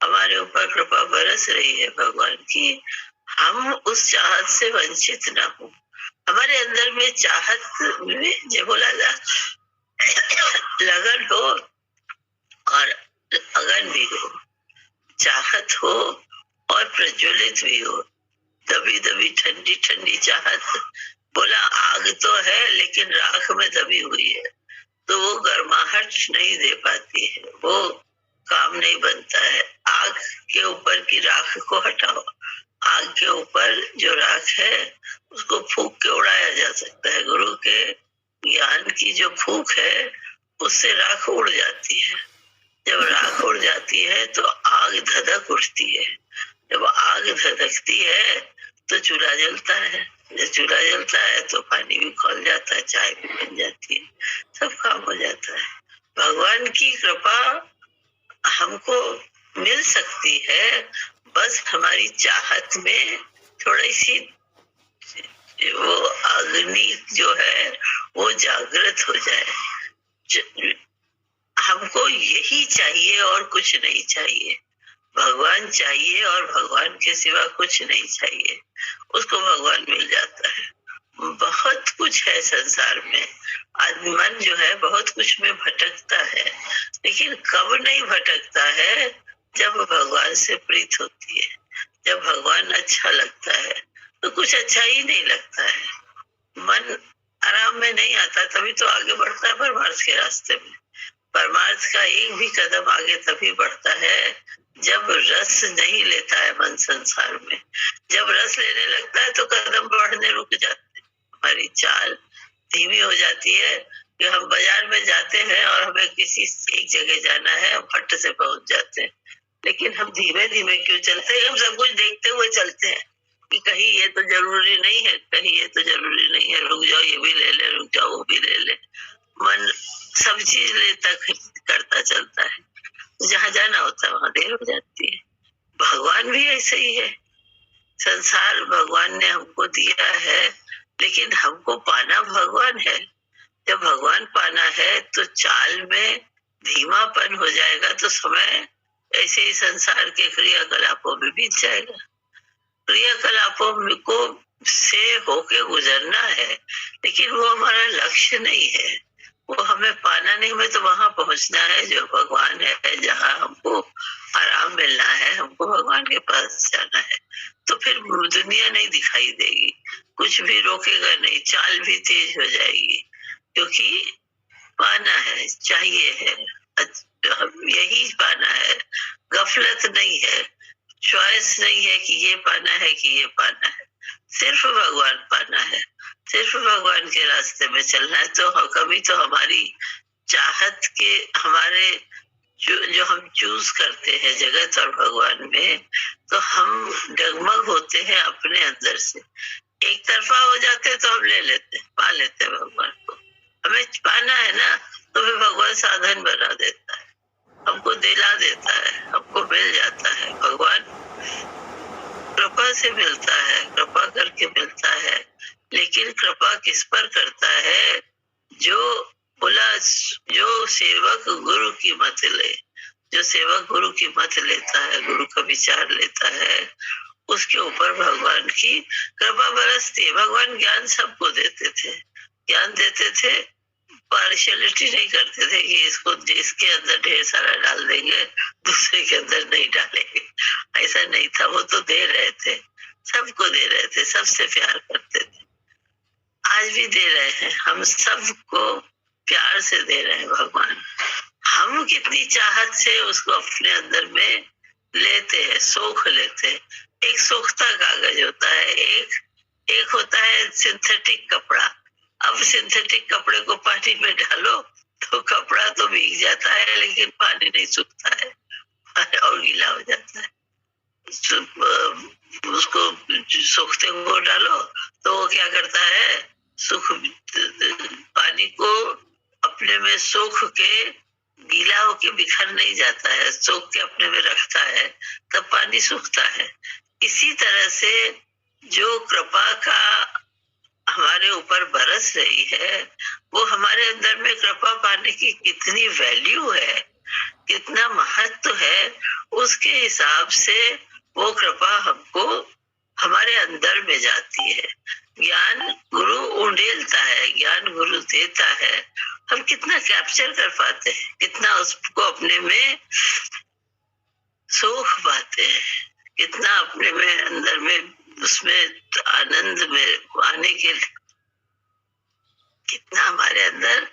हमारे ऊपर कृपा बरस रही है भगवान की, हम उस चाहत से वंचित ना हो। हमारे अंदर में चाहत में जो बोला जा लगन हो और अगन भी हो, चाहत हो और प्रज्वलित भी हो। दबी दबी ठंडी ठंडी चाहत, बोला आग तो है लेकिन राख में दबी हुई है, तो वो गर्माहट नहीं दे पाती है, वो काम नहीं बनता है। आग के ऊपर की राख को हटाओ, आग के ऊपर जो राख है उसको फूंक के उड़ाया जा सकता है। गुरु के ज्ञान की जो फूंक है उससे राख उड़ जाती है। जब राख उड़ जाती है तो आग धधक उठती है। जब आग धधकती है तो चूल्हा जलता है, जब चूल्हा जलता है तो पानी भी खौल जाता है, चाय भी बन जाती है, सब काम हो जाता है। भगवान की कृपा हमको मिल सकती है, बस हमारी चाहत में थोड़ी सी वो अग्नि जो है वो जागृत हो जाए। हमको यही चाहिए और कुछ नहीं चाहिए। भगवान चाहिए और भगवान के सिवा कुछ नहीं चाहिए, उसको भगवान मिल जाता है। बहुत कुछ है संसार में, आदमी मन जो है बहुत कुछ में भटकता है, लेकिन कब नहीं भटकता है, जब भगवान से प्रीत होती है, जब भगवान अच्छा लगता है, तो कुछ अच्छा ही नहीं लगता है। मन आराम में नहीं आता, तभी तो आगे बढ़ता है परमार्थ के रास्ते में। परमार्थ का एक भी कदम आगे तभी बढ़ता है जब रस नहीं लेता है मन संसार में। जब रस लेने लगता है तो कदम बढ़ने रुक जाते हैं, हमारी चाल धीमी हो जाती है। कि हम बाजार में जाते हैं और हमें किसी एक जगह जाना है, हम फट से पहुंच जाते हैं, लेकिन हम धीमे धीमे क्यों चलते हैं? हम सब कुछ देखते हुए चलते हैं कि कहीं ये तो जरूरी नहीं है, कहीं ये तो जरूरी नहीं है, रुक जाओ ये भी ले ले, रुक जाओ वो भी ले ले। मन सब चीज लेता करता चलता है, जहाँ जाना होता है वहां देर हो जाती है। भगवान भी ऐसे ही है। संसार भगवान ने हमको दिया है, लेकिन हमको पाना भगवान है। जब भगवान पाना है तो चाल में धीमापन हो जाएगा, तो समय ऐसे ही संसार के क्रियाकलापों में बीत जाएगा। क्रियाकलापों को से होके गुजरना है, लेकिन वो हमारा लक्ष्य नहीं है। वो हमें पाना नहीं, हमें तो वहां पहुंचना है जो भगवान है, जहाँ हमको आराम मिलना है, हमको भगवान के पास जाना है। तो फिर दुनिया नहीं दिखाई देगी, कुछ भी रोकेगा नहीं, चाल भी तेज हो जाएगी, क्योंकि पाना है, चाहिए है, यही पाना है। गफलत नहीं है, चॉइस नहीं है कि ये पाना है कि ये पाना है, सिर्फ भगवान पाना है, सिर्फ भगवान के रास्ते में चलना है। तो कभी तो हमारी चाहत के, हमारे जो हम चूज करते हैं जगत और भगवान में, तो हम डगमग होते हैं अपने अंदर से, एक तरफा हो जाते हैं, तो हम ले लेते हैं, पा लेते हैं भगवान को। हमें पाना है ना, तो फिर भगवान साधन बना देता है, हमको दिला देता है, हमको मिल जाता है। भगवान कृपा से मिलता है, कृपा करके मिलता है, लेकिन कृपा किस पर करता है? जो बोला, जो सेवक गुरु की मत ले, जो सेवक गुरु की मत लेता है, गुरु का विचार लेता है, उसके ऊपर भगवान की कृपा बरसती है। भगवान ज्ञान सबको देते थे, ज्ञान देते थे, पार्शियलिटी नहीं करते थे कि इसको इसके अंदर ढेर सारा डाल देंगे, दूसरे के अंदर नहीं डालेंगे, ऐसा नहीं था। वो तो दे रहे थे, सबको दे रहे थे, सबसे प्यार करते थे, आज भी दे रहे हैं, हम सबको प्यार से दे रहे हैं भगवान। हम कितनी चाहत से उसको अपने अंदर में लेते हैं, सोख लेते हैं। एक सोखता कागज होता है, एक होता है सिंथेटिक कपड़ा। अब सिंथेटिक कपड़े को पानी में डालो तो कपड़ा तो भीग जाता है, लेकिन पानी नहीं सूखता है और गीला हो जाता है। उसको सूखते को डालो तो वो क्या करता है, पानी को अपने में सोख के गीला होके बिखर नहीं जाता है, सोख के अपने में रखता है, तब पानी सूखता है। इसी तरह से जो कृपा का हमारे ऊपर बरस रही है, वो हमारे अंदर में कृपा पाने की कितनी वैल्यू है, कितना महत्व है, उसके हिसाब से वो कृपा हमको हमारे अंदर में जाती है। ज्ञान गुरु उंडेलता है, ज्ञान गुरु देता है, हम कितना कैप्चर कर पाते हैं, कितना उसको अपने में सोख पाते हैं, कितना अपने में अंदर में उसमें आनंद में आने के लिए कितना हमारे अंदर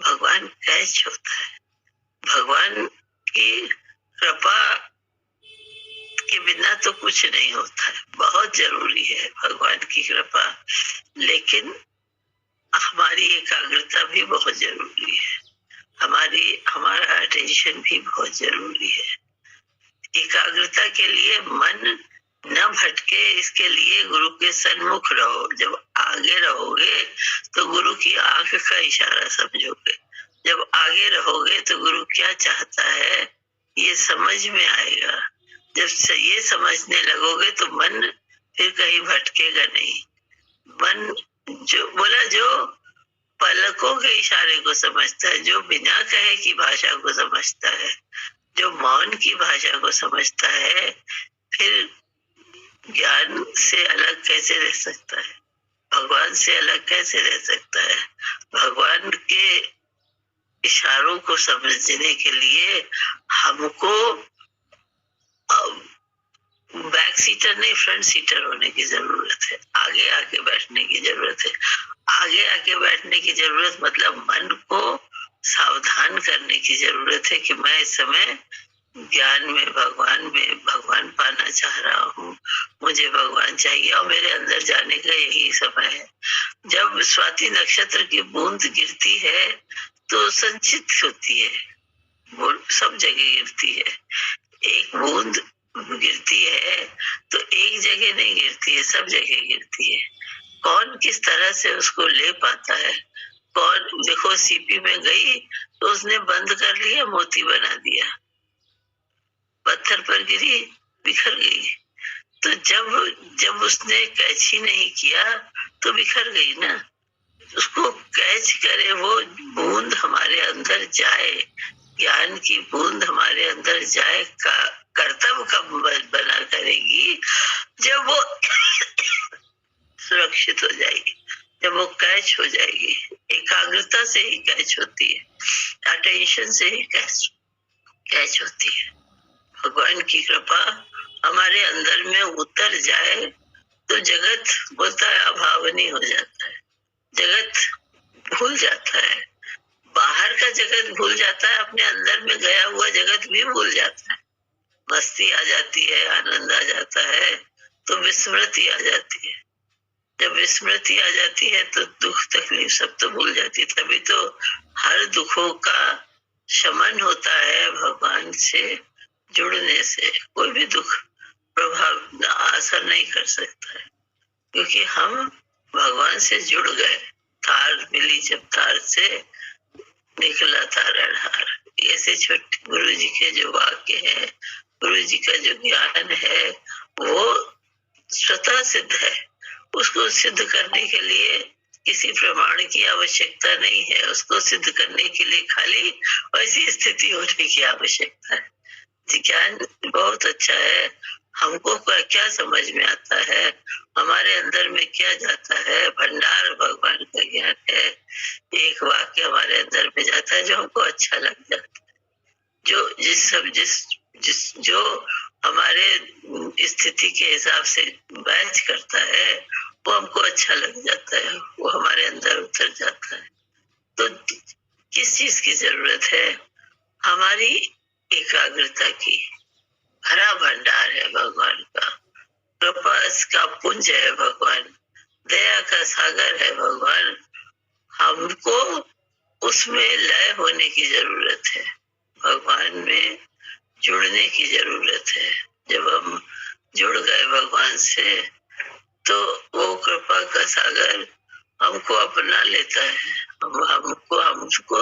भगवान कैच होता है। भगवान की कृपा के बिना तो कुछ नहीं होता है, बहुत जरूरी है भगवान की कृपा, लेकिन हमारी एकाग्रता भी बहुत जरूरी है, हमारा अटेंशन भी बहुत जरूरी है। एकाग्रता के लिए मन न भटके, इसके लिए गुरु के सन्मुख रहो। जब आगे रहोगे तो गुरु की आंख का इशारा समझोगे, जब आगे रहोगे तो गुरु क्या चाहता है ये समझ में आएगा। जब ये समझने लगोगे तो मन फिर कहीं भटकेगा नहीं। मन जो बोला, जो पलकों के इशारे को समझता है, जो बिना कहे की भाषा को समझता है, जो मौन की भाषा को समझता है, फिर ज्ञान से अलग कैसे रह सकता है, भगवान से अलग कैसे रह सकता है। भगवान के इशारों को समझने के लिए हमको बैक सीटर नहीं, फ्रंट सीटर होने की जरूरत है, आगे आके बैठने की जरूरत है। आगे आके बैठने की जरूरत मतलब मन को सावधान करने की जरूरत है कि मैं इस समय ज्ञान में भगवान पाना चाह रहा हूँ, मुझे भगवान चाहिए और मेरे अंदर जाने का यही समय है। जब स्वाति नक्षत्र की बूंद गिरती है तो संचित होती है, वो सब जगह गिरती है। एक बूंद गिरती है तो एक जगह नहीं गिरती है, सब जगह गिरती है। कौन किस तरह से उसको ले पाता है, कौन, देखो सीपी में गई तो उसने बंद कर लिया, मोती बना दिया, पत्थर पर गिरी बिखर गई। तो जब उसने कैच ही नहीं किया तो बिखर गई ना। उसको कैच करे, वो बूंद हमारे अंदर जाए, ज्ञान की बूंद हमारे अंदर जाए। कर्तव्य कब बना करेगी, जब वो वो कैच हो जाएगी। एकाग्रता से ही कैच होती है, अटेंशन से ही कैच होती है। भगवान की कृपा हमारे अंदर में उतर जाए तो जगत बोलता है अभावनीय हो जाता है, जगत भूल जाता है, बाहर का जगत भूल जाता है, अपने अंदर में गया हुआ जगत भी भूल जाता है। मस्ती आ जाती है, आनंद आ जाता है, तो विस्मृति आ जाती है। जब विस्मृति आ जाती है तो दुख तकलीफ सब तो भूल जाती है। तभी तो हर दुखों का शमन होता है भगवान से जुड़ने से। कोई भी दुख प्रभाव असर नहीं कर सकता है, क्योंकि हम भगवान से जुड़ गए। तार मिली जब तार से निकला ताराधार। ऐसे छोटे गुरु जी के जो वाक्य है, गुरु जी का जो ज्ञान है, वो स्वतः सिद्ध है। उसको सिद्ध करने के लिए किसी प्रमाण की आवश्यकता नहीं है। उसको सिद्ध करने के लिए खाली वैसी स्थिति होने की आवश्यकता है। ज्ञान बहुत अच्छा है। हमको क्या समझ में आता है, हमारे अंदर में क्या जाता है, भंडार भगवान का ज्ञान है। एक वाक्य हमारे अंदर में जाता है जो हमको अच्छा लग जाता है, जो हमारे स्थिति के हिसाब से मैच करता है, वो हमको अच्छा लग जाता है, वो हमारे अंदर उतर जाता है। तो किस चीज की जरूरत है? हमारी एकाग्रता की। भरा भंडार है भगवान का, कृपा का पुंज है भगवान, दया का सागर है भगवान। हमको उसमें लय होने की जरूरत है, भगवान में जुड़ने की जरूरत है। जब हम जुड़ गए भगवान से तो वो कृपा का सागर हमको अपना लेता है। हमको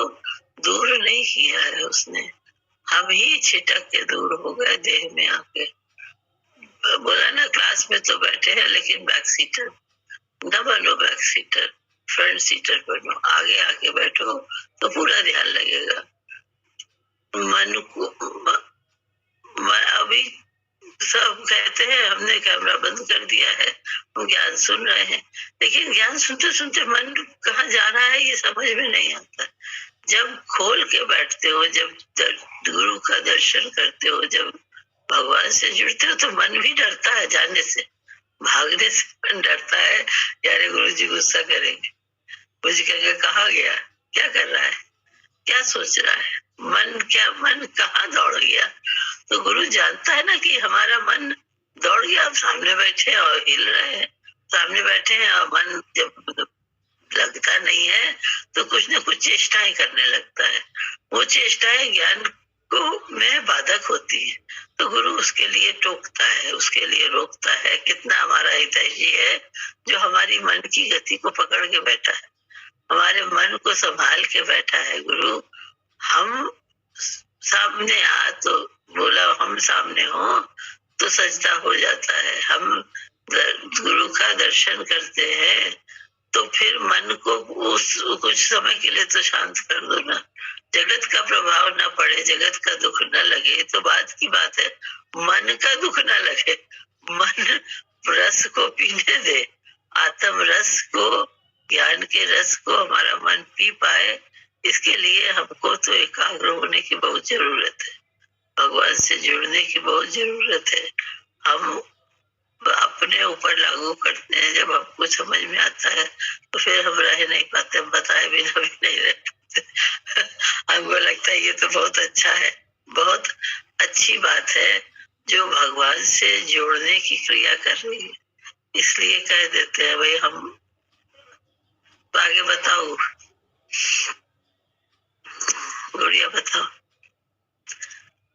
दूर नहीं किया है उसने, हम ही छिटक के दूर हो गए देह में आके। बोला ना, क्लास में तो बैठे हैं लेकिन बैक सीटर न बनो, बैक सीटर फ्रंट सीटर बनो, आगे आके बैठो तो पूरा ध्यान लगेगा। मन को अभी सब कहते हैं हमने कैमरा बंद कर दिया है, हम ज्ञान सुन रहे हैं, लेकिन ज्ञान सुनते सुनते मन कहाँ जा रहा है ये समझ में नहीं आता। जब खोल के बैठते हो, जब गुरु का दर्शन करते हो, जब भगवान से जुड़ते हो, तो मन भी डरता है जाने से, भागने से मन डरता है। यार गुरु जी गुस्सा करेंगे, गुरु जी कहेंगे कहाँ गया, क्या कर रहा है, क्या सोच रहा है, मन कहाँ दौड़ गया। तो गुरु जानता है ना कि हमारा मन दौड़ गया। आप सामने बैठे और हिल रहे हैं, सामने बैठे हैं और मन जब लगता नहीं है तो कुछ न कुछ चेष्टाएं करने लगता है। वो चेष्टाएं ज्ञान को में बाधक होती है, तो गुरु उसके लिए टोकता है, उसके लिए रोकता है। कितना हमारा हितैषी है जो हमारी मन की गति को पकड़ के बैठा है, हमारे मन को संभाल के बैठा है गुरु। हम सामने आ तो बोला, हम सामने हो तो सजदा हो जाता है। हम गुरु का दर्शन करते हैं तो फिर मन को कुछ समय के लिए तो शांत कर दो ना, जगत का प्रभाव ना पड़े, जगत का दुख ना लगे तो बात की बात है। मन का दुख ना लगे, मन रस को पीने दे, आत्म रस को, ज्ञान के रस को हमारा मन पी पाए। इसके लिए हमको तो एकाग्र होने की बहुत जरूरत है, भगवान से जुड़ने की बहुत जरूरत है। हम अपने ऊपर लागू करते हैं, जब हमको समझ में आता है तो फिर हम रह नहीं पाते, हम बताए बिना भी नहीं रह पाते। हमको लगता है ये तो बहुत अच्छा है, बहुत अच्छी बात है जो भगवान से जोड़ने की क्रिया कर रही है, इसलिए कह देते हैं भाई हम आगे बताओ, गुड़िया बताओ,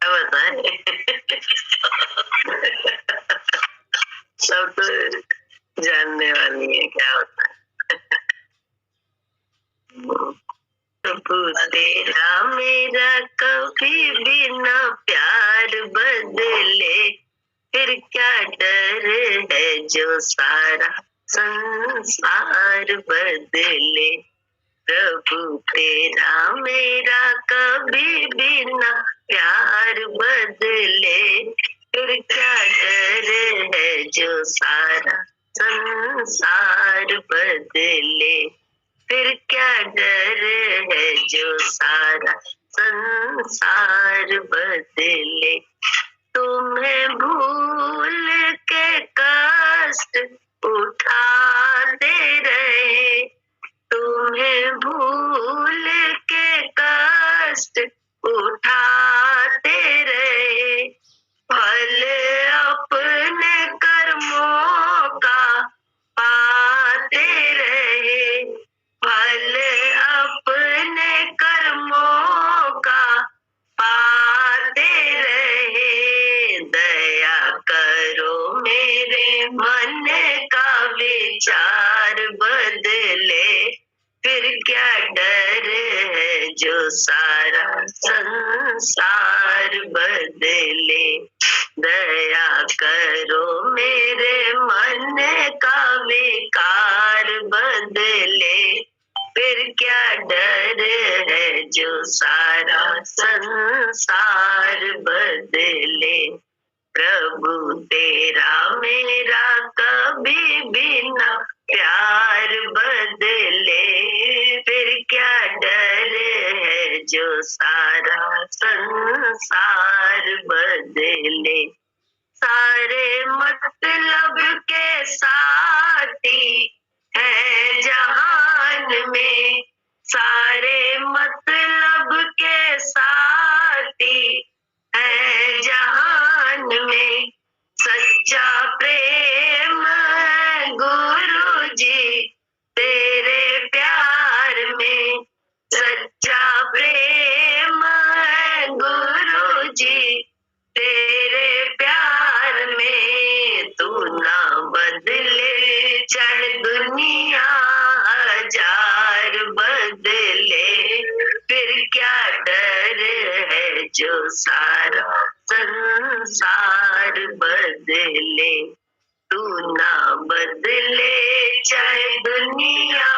क्या बताए। सब तो जानने वाली है क्या होता है। प्रभु तेरा मेरा कभी भी ना प्यार बदले, फिर क्या डर है जो सारा संसार बदले। प्रभु तेरा मेरा कभी भी ना प्यार बदले, फिर क्या डर है जो सारा संसार संसार बदले, फिर क्या डर है जो सारा संसार बदले। तुम्हें भूल के कष्ट उठाते रहे, तुम्हें भूल के कष्ट उठाते रहे, फल अपने कर्मों का पाते रहे, फल अपने कर्मों का पाते रहे। दया करो मेरे मन का विचार बदले, फिर क्या डर है जो सारा संसार बदले। दया करो मेरे मन का विकार बदले, फिर क्या डर है जो सारा संसार बदले। प्रभु तेरा मेरा कभी भी ना प्यार बदले, फिर क्या डर है जो सारा संसार बदले। सारे मतलब के साथी है जहान में, सारे मतलब के साथी है जहान में, सच्चा प्रेम गुरु जी तेरे प्यार में, सच्चा प्रेम गुरु जी तेरे प्यार में। तू ना बदले चाहे दुनिया हजार बदले, फिर क्या डर है जो सारा संसार बदले। तू ना बदले चाहे दुनिया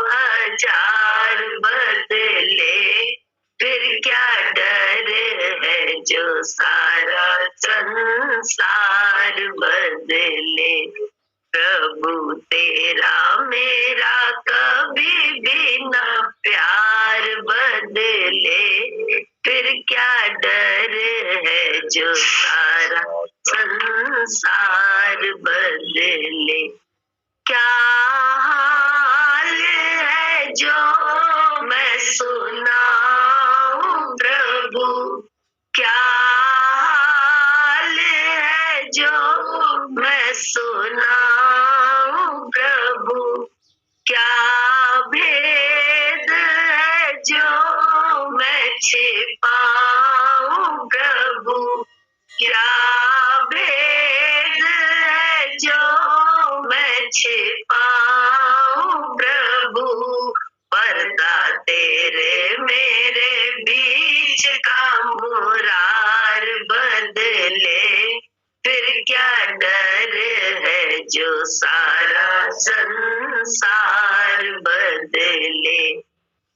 हजार बदले, फिर क्या डर है जो सारा संसार बदले। प्रभु तेरा मेरा कभी भी ना प्यार बदले, फिर क्या डर है जो सारा संसार बदले। क्या हाल है जो मैं सुनाऊं प्रभु, क्या हाल है जो मैं सुनाऊं प्रभु, क्या भेद है जो मैं छिपाऊं प्रभु, क्या भेद है जो मैं छिपाऊं प्रभु। पर्दा तेरे मेरे बीच का मुरार बदले, फिर क्या डर है जो सारा संसार बदले।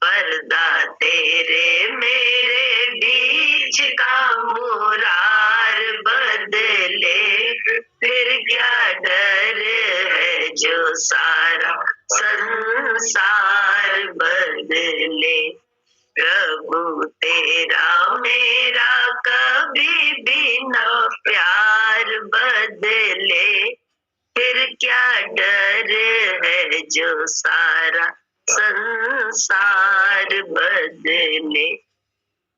पर्दा तेरे मेरे बीच का मुरार बदले, फिर क्या डर है जो सारा संसार बदले। प्रभु तेरा मेरा कभी भी ना प्यार बदले, फिर क्या डर है जो सारा संसार बदले।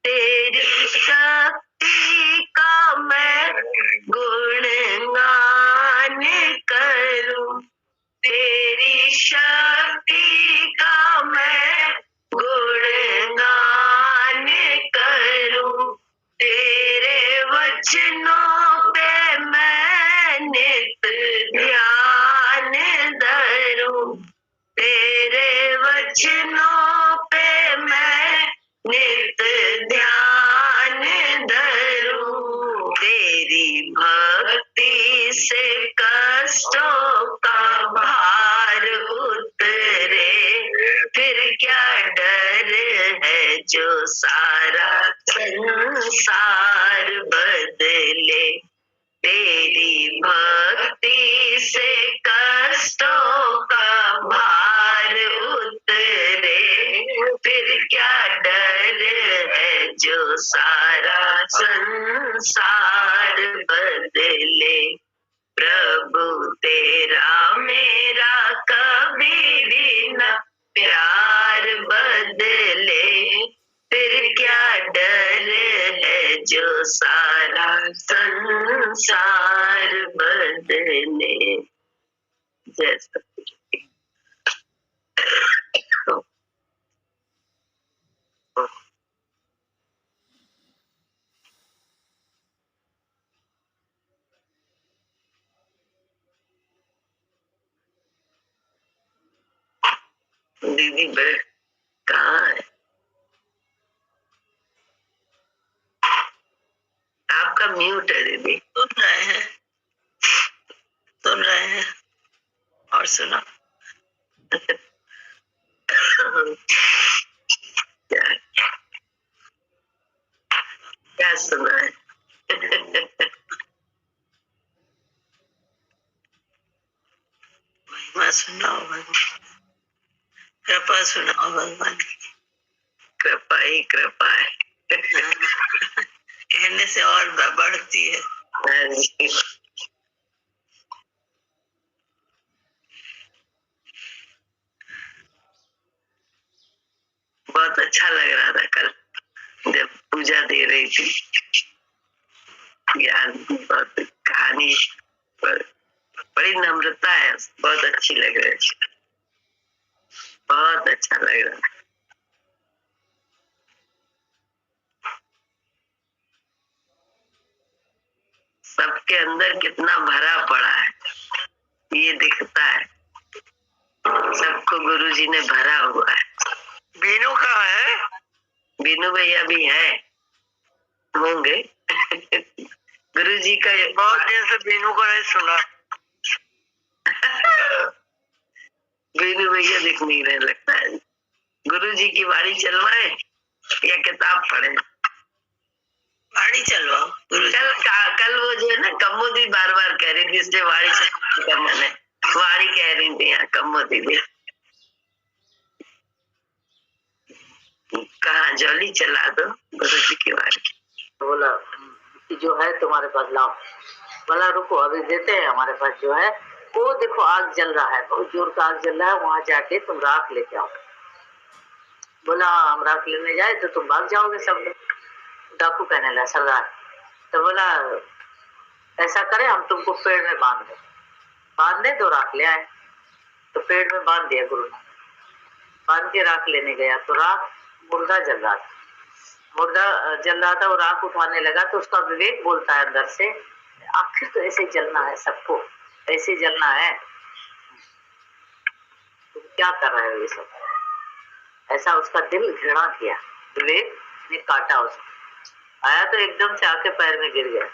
तेरी शक्ति का मैं गुणगान करूं, तेरी शक्ति का मैं गुणगान करूं, तेरे वचनों पे मैं नित ध्यान धरूं, तेरे वचनों पे मैं नित ध्यान धरूं। तेरी भक्ति से कष्टों का भार उतरे, फिर क्या डर है जो सारा संसार बदले। तेरी भक्ति से कष्टों संसार बदले, प्रभु तेरा मेरा कभी भी न प्यार बदले, फिर क्या डर है जो सारा संसार बदले। जैसा दीदी कहाँ है? आपका म्यूट है दीदी। सुन रहे हैं और सुना। क्या सुना है? महिमा सुनाओ भगवान, कृपा सुनाओ भगवान की। कृपा ही कृपा है। कहने से और बढ़ती है। बहुत अच्छा लग रहा था कल जब पूजा दे रही थी। ज्ञान बहुत कहानी बड़ी नम्रता है, बहुत अच्छी लग रही है, बहुत अच्छा लग रहा है। सबके अंदर कितना भरा पड़ा है ये दिखता है। सबको गुरुजी ने भरा हुआ है। बीनू कहाँ है? बीनू भैया भी है, होंगे। गुरुजी का बहुत दिन से बीनू को नहीं सुना। बीनू भैया दिख नहीं रहे लगता है। गुरुजी की वाणी चलवाए या किताब पढ़े? वाणी चलवाओ। कल वो जो है ना कम्मोदी बार बार कह रही थी, इसलिए वाणी का मन है। वाणी कह रही थी यहाँ कम्मोदी भी। कहाँ जल्दी चला दो गुरुजी की वाणी। बोला जो है तुम्हारे पास लाओ। बोला रुको अभी देते हैं, हमारे पास जो है वो देखो आग जल रहा है, बहुत जोर का आग जल रहा है, वहां जाके तुम राख लेके आओ। बोला हम राख लेने जाए तो तुम भाग जाओगे सब लोग। डाकू कहने लगा सरदार। तो बोला ऐसा करें हम तुमको पेड़ में बांध दे तो राख ले आए। तो पेड़ में बांध दिया गुरु ने। बांध के राख लेने गया तो राख मुर्दा जल रहा था। मुर्दा जल रहा था, वो राख उठाने लगा तो उसका विवेक बोलता है अंदर से आखिर तो ऐसे जलना है, सबको ऐसे जलना है, तुम क्या कर रहे हो ये सब। ऐसा उसका दिल घृणा किया, विवेक ने काटा उसको। आया तो एकदम से आके पैर में गिर गया।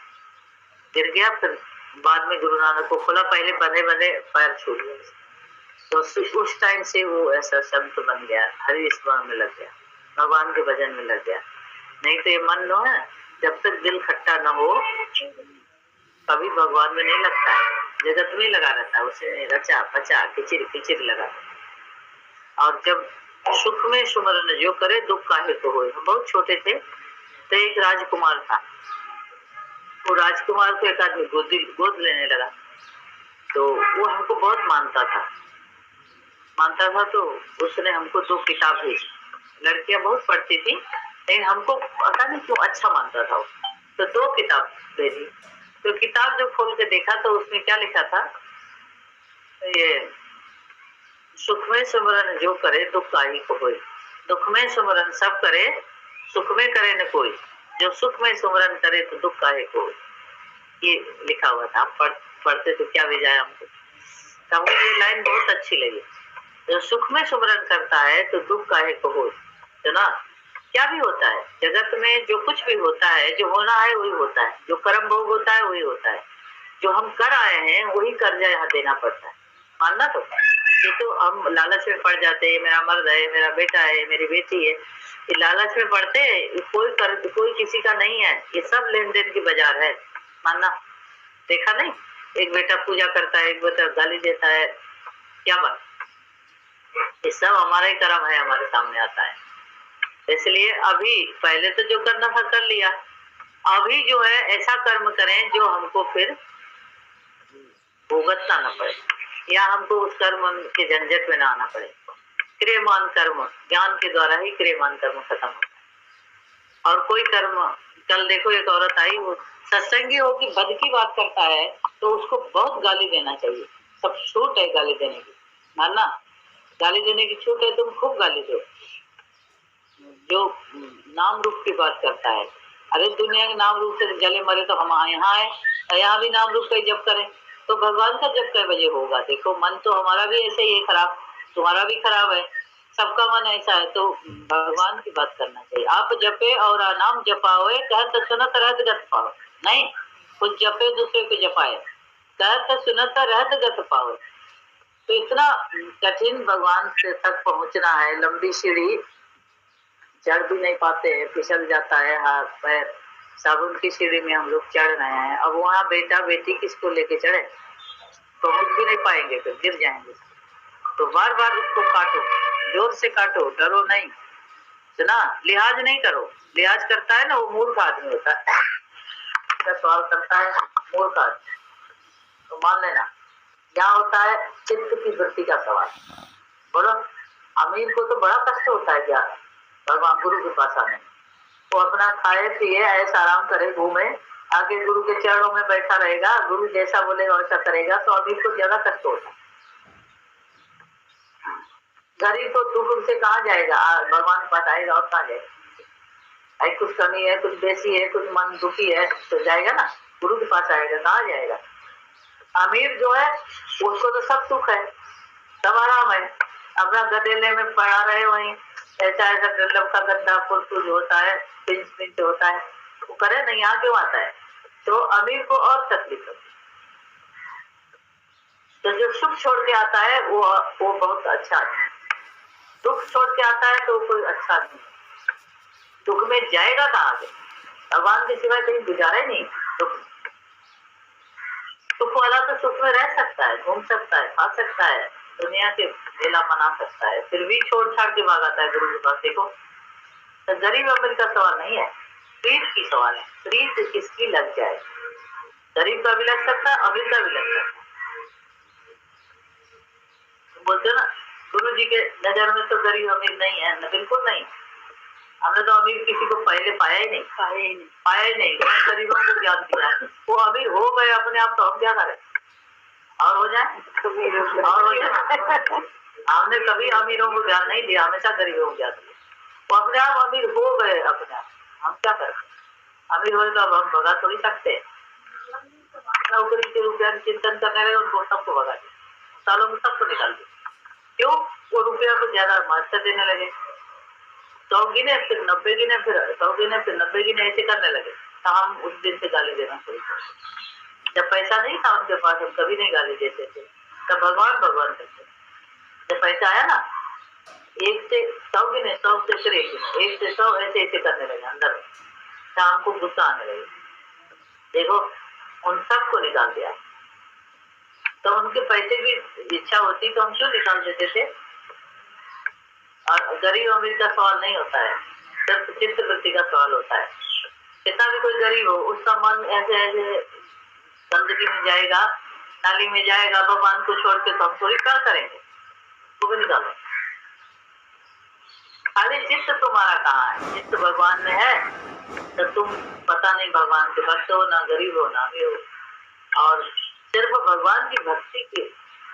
फिर बाद में गुरु नानक को खोला, पहले बंधे बंधे पैर छूट गए। तो उस टाइम से वो ऐसा शब्द बन गया, हरि स्मरण में लग गया, भगवान के भजन में लग गया। नहीं तो ये मन नो है, जब तक दिल खट्टा न हो कभी भगवान में नहीं लगता है, जगत में लगा रहता है, उसे रचा पचा किचिर किचिर लगा। और जब सुख में सुमरन जो करे दुख काहे को होए। हम बहुत छोटे थे तो एक राजकुमार था, वो राजकुमार को एक आदमी गोद लेने लगा। तो वो हमको बहुत मानता था तो उसने हमको 2 किताब भेजी। लड़कियां बहुत पढ़ती थी लेकिन हमको पता नहीं क्यों अच्छा मानता था वो। तो 2 किताब भेजी। तो किताब जो खोल के देखा तो उसमें क्या लिखा था, ये सुख में सुमरन जो करे दुख काहे को होए। दुख में सुमरन सब करे, सुख में करे न कोई, जो सुख में सुमरन करे तो दुख काहे को होए। ये लिखा हुआ था। पढ़ते तो क्या भेजा हमको ये लाइन बहुत अच्छी लगी। जो सुख में सुमरन करता है तो दुख काहे को होए। तो ना क्या भी होता है जगत में, जो कुछ भी होता है, जो होना है वही होता है, जो कर्म भोग होता है वही होता है, जो हम कर आए हैं वही कर्जा यहाँ देना पड़ता है, मानना तो। ये तो हम लालच में पड़ जाते हैं, मेरा मर्द है, मेरा बेटा है, मेरी बेटी है, ये लालच में पड़ते कोई किसी का नहीं है, ये सब लेन देन की बाजार है, मानना। देखा नहीं, एक बेटा पूजा करता है, एक बेटा गाली देता है, क्या बात। ये सब हमारा ही कर्म है, हमारे सामने आता है। इसलिए अभी पहले तो जो करना था कर लिया, अभी जो है ऐसा कर्म करें जो हमको फिर भुगतना न पड़े, या हमको उस कर्म के झंझट में ना आना पड़े। क्रियमान कर्म, ज्ञान के द्वारा ही क्रियमान कर्म खत्म होता है। और कोई कर्म, कल देखो एक औरत आई, वो सत्संगी हो कि बद की बात करता है तो उसको बहुत गाली देना चाहिए, सब छूट है गाली देने की, मानना गाली देने की छूट है, तुम खूब गाली दो। जो नाम रूप की बात करता है, अरे दुनिया के नाम रूप से जले मरे तो हम यहाँ आए, यहाँ भी नाम रूप का जप करें तो भगवान का जप कै बजे होगा। देखो मन तो हमारा भी ऐसे ही है खराब, तुम्हारा भी खराब है, सबका मन ऐसा है, तो भगवान की बात करना चाहिए। आप जपे और नाम जपाओ, कहत सुनत रहत गत पाओ, नहीं कुछ जपे दूसरे को जपाए, कहत सुनत रहत गत पाओ। तो इतना कठिन भगवान से तक पहुंचना है, लंबी सीढ़ी चढ़ भी नहीं पाते हैं, फिसल जाता है हाथ पैर। साबुन की सीढ़ी में हम लोग चढ़ रहे हैं, अब वहाँ बेटा बेटी किसको लेके चढ़े, पहुंच भी नहीं पाएंगे, तो गिर जाएंगे। तो बार बार उसको काटो, जोर से काटो, डरो नहीं, सुना, लिहाज नहीं करो। लिहाज करता है ना वो मूर्ख आदमी होता है, सवाल करता है मूर्ख आदमी, तो मान लेना यहाँ होता है चित्त की वृत्ति का सवाल। बोलो, अमीर को तो बड़ा कष्ट होता है क्या भगवान गुरु के पास आने, वो अपना खाए पिए ऐसा आराम करे, घूमे, आगे गुरु के चरणों में बैठा रहेगा, गुरु जैसा बोलेगा वैसा करेगा, तो अमीर को ज्यादा कष्ट होता है। गरीब तो दुख से कहाँ जाएगा, भगवान के पास आएगा और कहाँ जाएगा, कुछ कमी है, कुछ बेसी है, कुछ मन दुखी है तो जाएगा ना, गुरु के पास आएगा, कहाँ जाएगा। अमीर जो है उसको तो सब सुख है, सब आराम है, अपना गदेले में पड़ा रहे वहीं, ऐसा ऐसा डल्लभ का गद्दा फुल होता है, पिंच पिंच होता है, वो करे नहीं, यहाँ क्यों आता है। तो अमीर को और तकलीफ होती है। तो जो सुख छोड़ के आता है वो बहुत अच्छा है, दुख छोड़ के आता है तो कोई अच्छा नहीं। दुख में जाएगा कहाँ से, भगवान के सिवाय कहीं गुजारा ही नहीं। सुख वाला तो सुख में रह सकता है, घूम सकता है, खा सकता है, दुनिया के मेला मना सकता है, फिर भी छोड़ छाड़ के भागाता है गुरु के पास। देखो, तो गरीब अमीर का सवाल नहीं है, प्रीत की सवाल है, प्रीत किसकी लग जाए, गरीब का भी लग सकता है, अमीर का भी लग सकता है। बोलते ना गुरु जी के नजर में तो गरीब अमीर नहीं है, बिल्कुल नहीं। हमने तो अमीर किसी को पहले पाया ही नहीं, गरीबों को ज्ञान दिया, वो अमीर हो गए अपने आप, तो हम क्या करें, और हो जाए और हो जाए। हमने कभी अमीरों को ज्ञान नहीं दिया, हमेशा गरीबों को ज्ञान दिया, वो अपने आप अमीर हो गए अपने आप, हम क्या करें, अमीर हो तो अब हम भगा थोड़ी सकते, नौकरी के रुपया चिंतन करने लगे, उनको सबको भगा दिया, सालों में सबको निकाल दिया। क्यों, वो रुपया को ज्यादा महत्व देने लगे, 100 गिने फिर 90 गिने, फिर 100 गिने फिर 90 गिने, ऐसे करने लगे, तो हम उस दिन से गाली देना शुरू कर। जब पैसा नहीं था उनके पास, हम कभी नहीं गाली देते थे, तब भगवान करते। जब पैसा आया ना, 1 से 100 गिने, 100 से फिर 1 गिने, 1 से 100, ऐसे ऐसे करने लगे अंदर, शाम को गुस्सा आने लगे। देखो, उन सबको निकाल दिया, तो उनके पैसे की इच्छा होती तो हम क्यों निकाल देते थे। और गरीब अमीर का सवाल नहीं होता है, सिर्फ चित्त वृत्ति का सवाल होता है। कितना भी कोई गरीब हो, उसका मन ऐसे ऐसे गंदगी में जाएगा, नाली में जाएगा, भगवान को छोड़ के तो हम थोड़ी क्या करेंगे, वो भी निकालो। खाली चित्त तुम्हारा कहाँ है, चित्त भगवान में है, तो तुम पता नहीं भगवान के भक्त हो, ना गरीब हो, ना अमीर हो, और सिर्फ भगवान की भक्ति के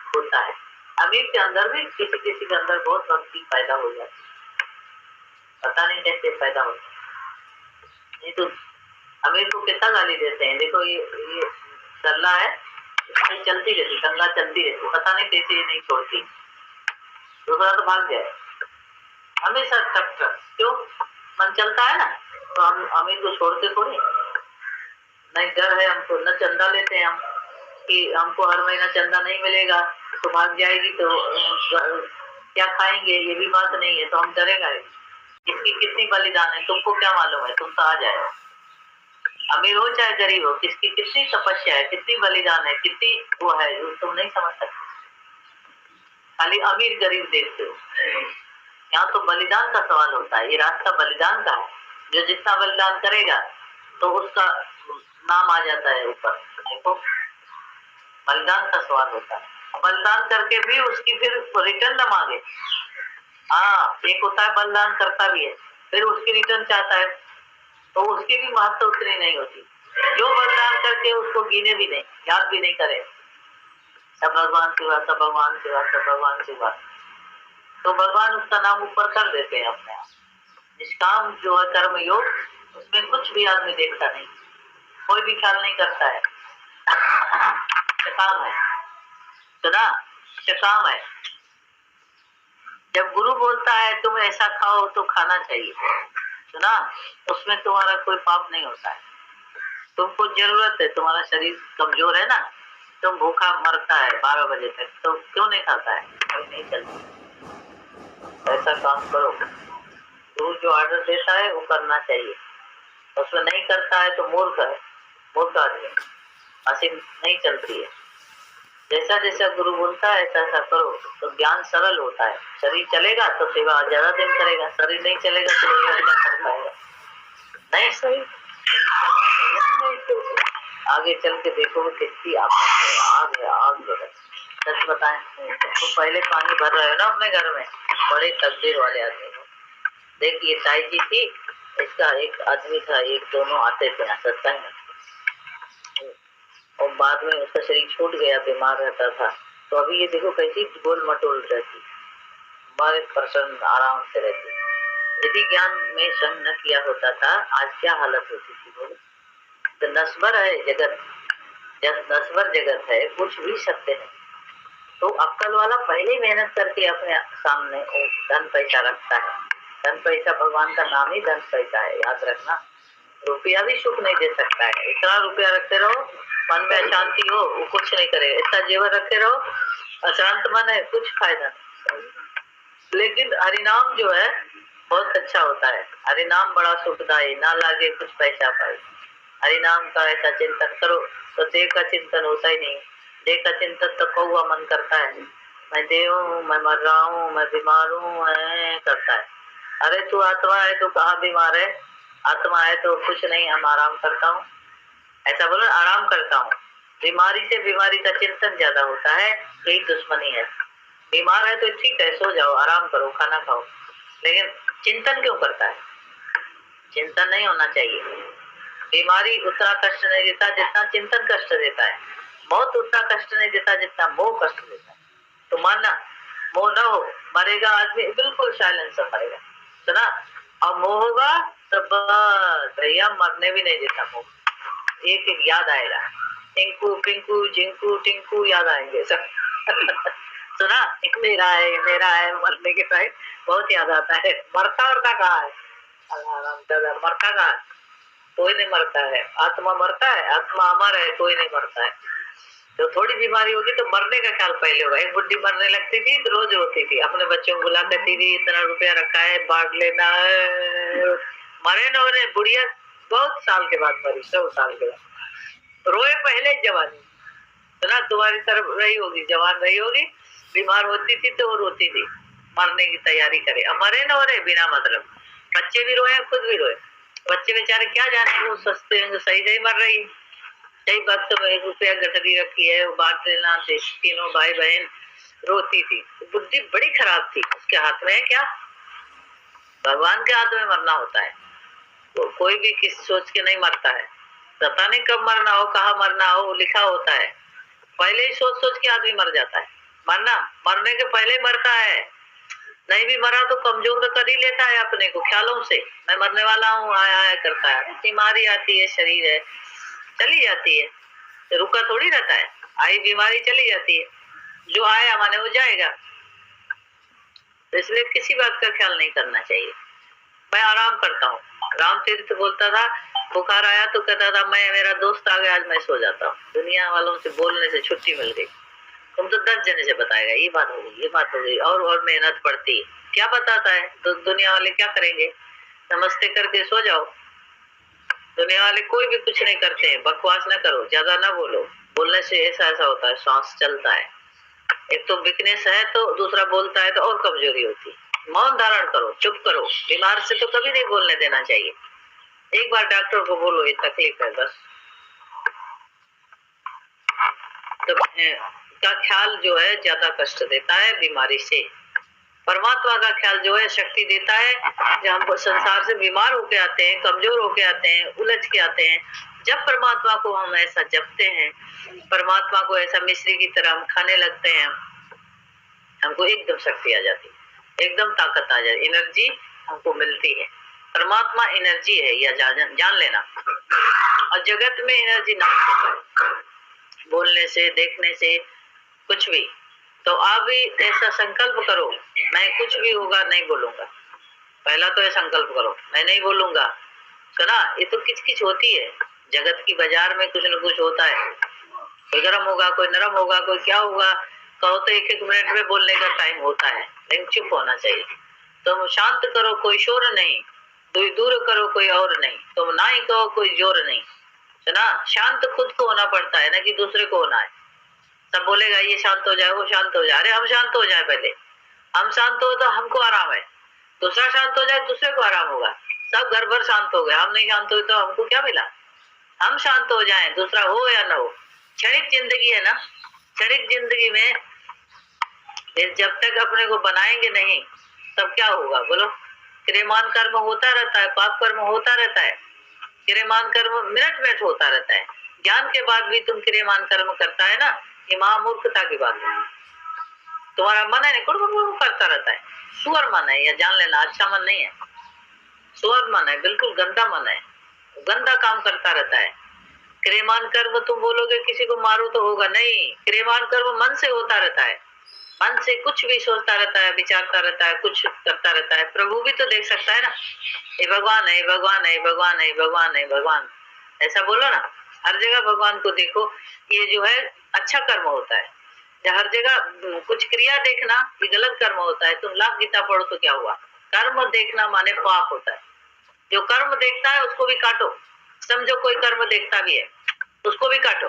होता है। अमीर के अंदर भी किसी किसी के अंदर बहुत भक्ति पैदा हो जाती है, पता नहीं कैसे पैदा होता है। नहीं तो अमीर को कितना गाली देते हैं, देखो ये गल्ला है, चलती रहती, गंगा चलती रहती, पता नहीं कैसे ये नहीं छोड़ती, दूसरा तो भाग जाए, हमेशा टक टक, क्यों, मन चलता है ना, तो हम अमीर को छोड़ते थोड़ी नहीं, डर है हमको, न चंदा लेते हैं हम कि हमको हर महीना चंदा नहीं मिलेगा तो भाग जाएगी, तो क्या खाएंगे, ये भी बात नहीं है, तो हम डरेगा। इसकी कितनी बलिदान है तुमको क्या मालूम है, तुम तो आ जाए, अमीर हो चाहे गरीब हो, किसकी कितनी तपस्या है, कितनी बलिदान है, कितनी वो है, तुम नहीं समझ सकते, खाली अमीर गरीब देखते हो। यहाँ तो बलिदान का सवाल होता है, ये रास्ता बलिदान का है, जो जितना बलिदान करेगा तो उसका नाम आ जाता है ऊपर। देखो बलिदान का स्वाद होता है। बलिदान करके भी उसकी फिर रिटर्न न मांगे। हाँ, एक होता है बलिदान करता भी है, फिर उसकी रिटर्न चाहता है, तो उसकी भी महत्व उतनी नहीं होती। जो बलिदान करके उसको गिने भी नहीं, याद भी नहीं करे, सब भगवान की बात, सब भगवान की बात, सब भगवान की बात, तो भगवान उसका नाम ऊपर कर देते हैं अपने आप। निष्काम जो है कर्म योग, उसमें कुछ भी आदमी देखता नहीं, कोई भी ख्याल नहीं करता है। काम है, सुना, काम है। जब गुरु बोलता है तुम ऐसा खाओ तो खाना चाहिए, सुना, उसमें तुम्हारा कोई पाप नहीं होता है। तुमको जरूरत है, तुम्हारा शरीर कमजोर है ना, तुम भूखा मरता है 12 बजे तक, तो क्यों नहीं खाता है? नहीं चलता। ऐसा काम करो, गुरु जो ऑर्डर देता है वो करना चाहिए, उसमें नहीं करता है तो मूर्ख है, मूर्ख आदमी, हंसी नहीं चलती है। जैसा जैसा गुरु बोलता है ऐसा ऐसा करो तो ज्ञान सरल होता है। शरीर चलेगा तो सेवा ज्यादा दिन करेगा, शरीर नहीं चलेगा तो सेवा क्या कर पाएगा? नहीं सही, आगे चल के देखोगे कितनी आग है, आग जो है। सच बताएं तो पहले पानी भर रहे हो ना अपने घर में, बड़े तकदीर वाले आदमी को देखिए, ताई जी थी, इसका एक आदमी था, एक दोनों आते थे यहाँ सत्संग में, और बाद में उसका शरीर छूट गया, बीमार रहता था। तो अभी ये देखो कैसी गोल मटोल रहती, हमारे पर्सन आराम से रहती। यदि ज्ञान में संग न किया होता था आज क्या हालत होती थी बोलो? तो नस्वर है जगत, जब नस्वर जगत है, कुछ भी सत्य है। तो अक्कल वाला पहले मेहनत करके अपने सामने धन पैसा रखता है। धन पैसा भगवान का नाम ही धन पैसा है, याद रखना। रुपया भी सुख नहीं दे सकता है। इतना रुपया रखते रहो, मन में अशांति हो, वो कुछ नहीं करेगा। इतना जेवर रखते रहो, अशांत मन है, कुछ फायदा नहीं। लेकिन हरिनाम जो है बहुत अच्छा होता है। हरिनाम बड़ा सुखदायी, ना लागे कुछ पैसा पाए। हरिनाम का ऐसा चिंतन करो तो देह का चिंतन होता ही नहीं। देह का चिंतन तो कौवा मन करता है, मैं देव हूँ, मैं मर रहा हूँ, मैं बीमार हूँ, करता है। अरे तू आत्मा है, तू कहाँ बीमार है? आत्मा है तो कुछ नहीं, हम आराम करता हूँ, ऐसा बोलो, आराम करता हूँ। बीमारी से बीमारी का चिंतन ज्यादा होता है, यही दुश्मनी है। बीमार है तो ठीक है, सो जाओ, आराम करो, खाना खाओ, लेकिन चिंतन क्यों करता है? चिंतन नहीं होना चाहिए। बीमारी उतना कष्ट नहीं देता जितना चिंतन कष्ट देता है। मौत उतना कष्ट नहीं देता जितना मोह कष्ट देता है। तो मानना, मोह न हो, मरेगा आदमी बिल्कुल साइलेंस से मरेगा, सुना। और मोह होगा तो भैया मरने भी नहीं देता मोह। एक एक याद आएगा, टिंकू पिंकू झिंकू टिंकू याद आएंगे सब। सुना, एक मेरा है, मरने के टाइम बहुत याद आता है। मरता कहाँ है? मरता कहाँ है? कोई नहीं मरता है। आत्मा मरता है, आत्मा अमर है, कोई नहीं मरता है। तो थोड़ी बीमारी होगी तो मरने का ख्याल पहले होगा। एक बुढ़ी मरने लगती थी तो रोज रोती थी, अपने बच्चों को बुला करती थी, इतना रुपया रखा है, बांट लेना है। मरे न मरे, बुढ़िया बहुत साल के बाद मरी, 100 साल के बाद। रोए पहले जवानी, तो ना तुम्हारी तरफ रही होगी, जवान रही होगी, बीमार होती थी तो वो रोती थी, मरने की तैयारी करे। अब मरे न मरे बिना मतलब, बच्चे भी रोए, खुद भी रोए। बच्चे बेचारे क्या जाने, वो सस्ते सही सही मर रही। सही वक्त में 1 रुपया गठरी रखी है, वो बांट लेना थे, तीनों भाई बहन रोती थी। बुद्धि बड़ी खराब थी। उसके हाथ में है क्या? भगवान के हाथ में मरना होता है। तो कोई भी किस सोच के नहीं मरता है, पता नहीं कब मरना हो, कहाँ मरना हो, लिखा होता है। पहले ही सोच सोच के आदमी मर जाता है। मरना, मरने के पहले ही मरता है। नहीं भी मरा तो कमजोर तो कर ही लेता है अपने को ख्यालों से, मैं मरने वाला हूँ, आया करता है। बीमारी आती है, शरीर है, चली जाती है, तो रुका थोड़ी रहता है। आई बीमारी चली जाती है, जो आया माने वो जाएगा। तो इसलिए किसी बात का ख्याल नहीं करना चाहिए। मैं आराम करता हूँ। राम तीर्थ बोलता था, बुखार आया तो कहता था, मैं, मेरा दोस्त आ गया, आज मैं सो जाता हूँ। दुनिया वालों से बोलने से छुट्टी मिल गई। तुम तो 10 जने से बताएगा, ये बात हो गई, ये बात हो गई, और मेहनत पड़ती है। क्या बताता है? तो दुनिया वाले क्या करेंगे? नमस्ते करके सो जाओ। दुनिया वाले कोई भी कुछ नहीं करते हैं। बकवास ना करो, ज्यादा ना बोलो, बोलने से ऐसा ऐसा होता है, सांस चलता है। एक तो वीकनेस है, तो दूसरा बोलता है तो और कमजोरी होती है। मौन धारण करो, चुप करो। बीमार से तो कभी नहीं बोलने देना चाहिए। एक बार डॉक्टर को बोलो ये तकलीफ है बस, तो का ख्याल जो है ज्यादा कष्ट देता है बीमारी से। परमात्मा का ख्याल जो है शक्ति देता है। जब हम संसार से बीमार होके आते हैं, कमजोर होके आते हैं, उलझ के आते हैं, जब परमात्मा को हम ऐसा जपते हैं, परमात्मा को ऐसा मिश्री की तरह हम खाने लगते हैं, हमको एकदम शक्ति आ जाती है, एकदम ताकत आ जाती, एनर्जी हमको मिलती है। परमात्मा एनर्जी है, यह जान लेना। और जगत में एनर्जी ना होता है, बोलने से, देखने से, कुछ भी। तो आप भी ऐसा संकल्प करो, मैं कुछ भी होगा नहीं बोलूंगा। पहला तो ये संकल्प करो, मैं नहीं बोलूंगा। सुना, ये तो किच होती है जगत की, बाजार में कुछ न कुछ होता है, कोई गर्म होगा, कोई नरम होगा, कोई क्या होगा। कहो तो एक एक मिनट में बोलने का टाइम होता है, लेकिन चुप होना चाहिए। तुम शांत करो, कोई शोर नहीं, दूर करो, कोई और नहीं, तुम ना ही कहो, कोई जोर नहीं। सुना, शांत खुद को होना पड़ता है ना कि दूसरे को होना है। सब बोलेगा ये शांत हो जाए, वो शांत हो जाए, अरे हम शांत हो जाए, पहले हम शांत हो तो हमको आराम है, दूसरा शांत हो जाए दूसरे को आराम होगा। सब घर भर शांत हो गए, हम नहीं शांत हुए तो हमको क्या मिला। हम शांत हो जाएं, दूसरा हो या ना हो। क्षणिक जिंदगी है ना, क्षणिक जिंदगी में जब तक अपने को बनाएंगे नहीं, तब क्या होगा बोलो। क्रियमान कर्म होता रहता है, पाप कर्म होता रहता है, क्रियमान कर्म मिनट मिनट होता रहता है। ज्ञान के बाद भी तुम क्रियमान कर्म करता है ना, ये महामूर्खता की बात है। तुम्हारा मन है कुड़ करता रहता है, सुअर मन है, यह जान लेना, अच्छा मन नहीं है, सुअर मन है, बिल्कुल गंदा मन है, गंदा काम करता रहता है। क्रियमान कर्म तुम बोलोगे किसी को मारो तो होगा नहीं, क्रियमान कर्म मन से होता रहता है, मन से कुछ भी सोचता रहता है, विचारता रहता है, कुछ करता रहता है। प्रभु भी तो देख सकता है ना, ये भगवान है, भगवान है, भगवान है, भगवान है, भगवान, ऐसा बोलो ना। हर जगह भगवान को देखो, ये जो है अच्छा कर्म होता है। हर जगह कुछ क्रिया देखना ये गलत कर्म होता है। तुम लाख गीता पढ़ो तो क्या हुआ, कर्म देखना माने पाप होता है। जो कर्म देखता है उसको भी काटो, समझो कोई कर्म देखता भी है उसको भी काटो।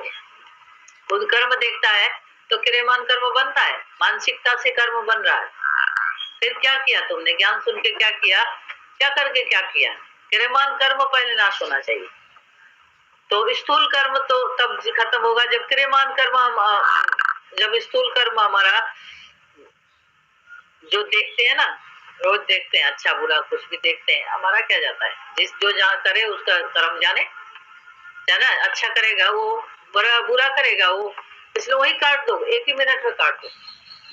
खुद कर्म देखता है तो क्रियमान कर्म बनता है, मानसिकता से कर्म बन रहा है। फिर क्या किया तुमने, ज्ञान सुन के क्या किया, क्या करके क्या किया। क्रियमान कर्म पहले नाश होना चाहिए। तो स्थूल कर्म तो तब खत्म होगा जब क्रियमान कर्म जब स्थूल कर्म हमारा जो देखते हैं ना, रोज देखते हैं, अच्छा बुरा कुछ भी देखते हैं, हमारा क्या जाता है, जिस जो जहाँ करे उसका कर्म जाने, है ना। अच्छा करेगा वो, बुरा करेगा वो, इसलिए वही काट दो, एक ही मिनट में काट दो।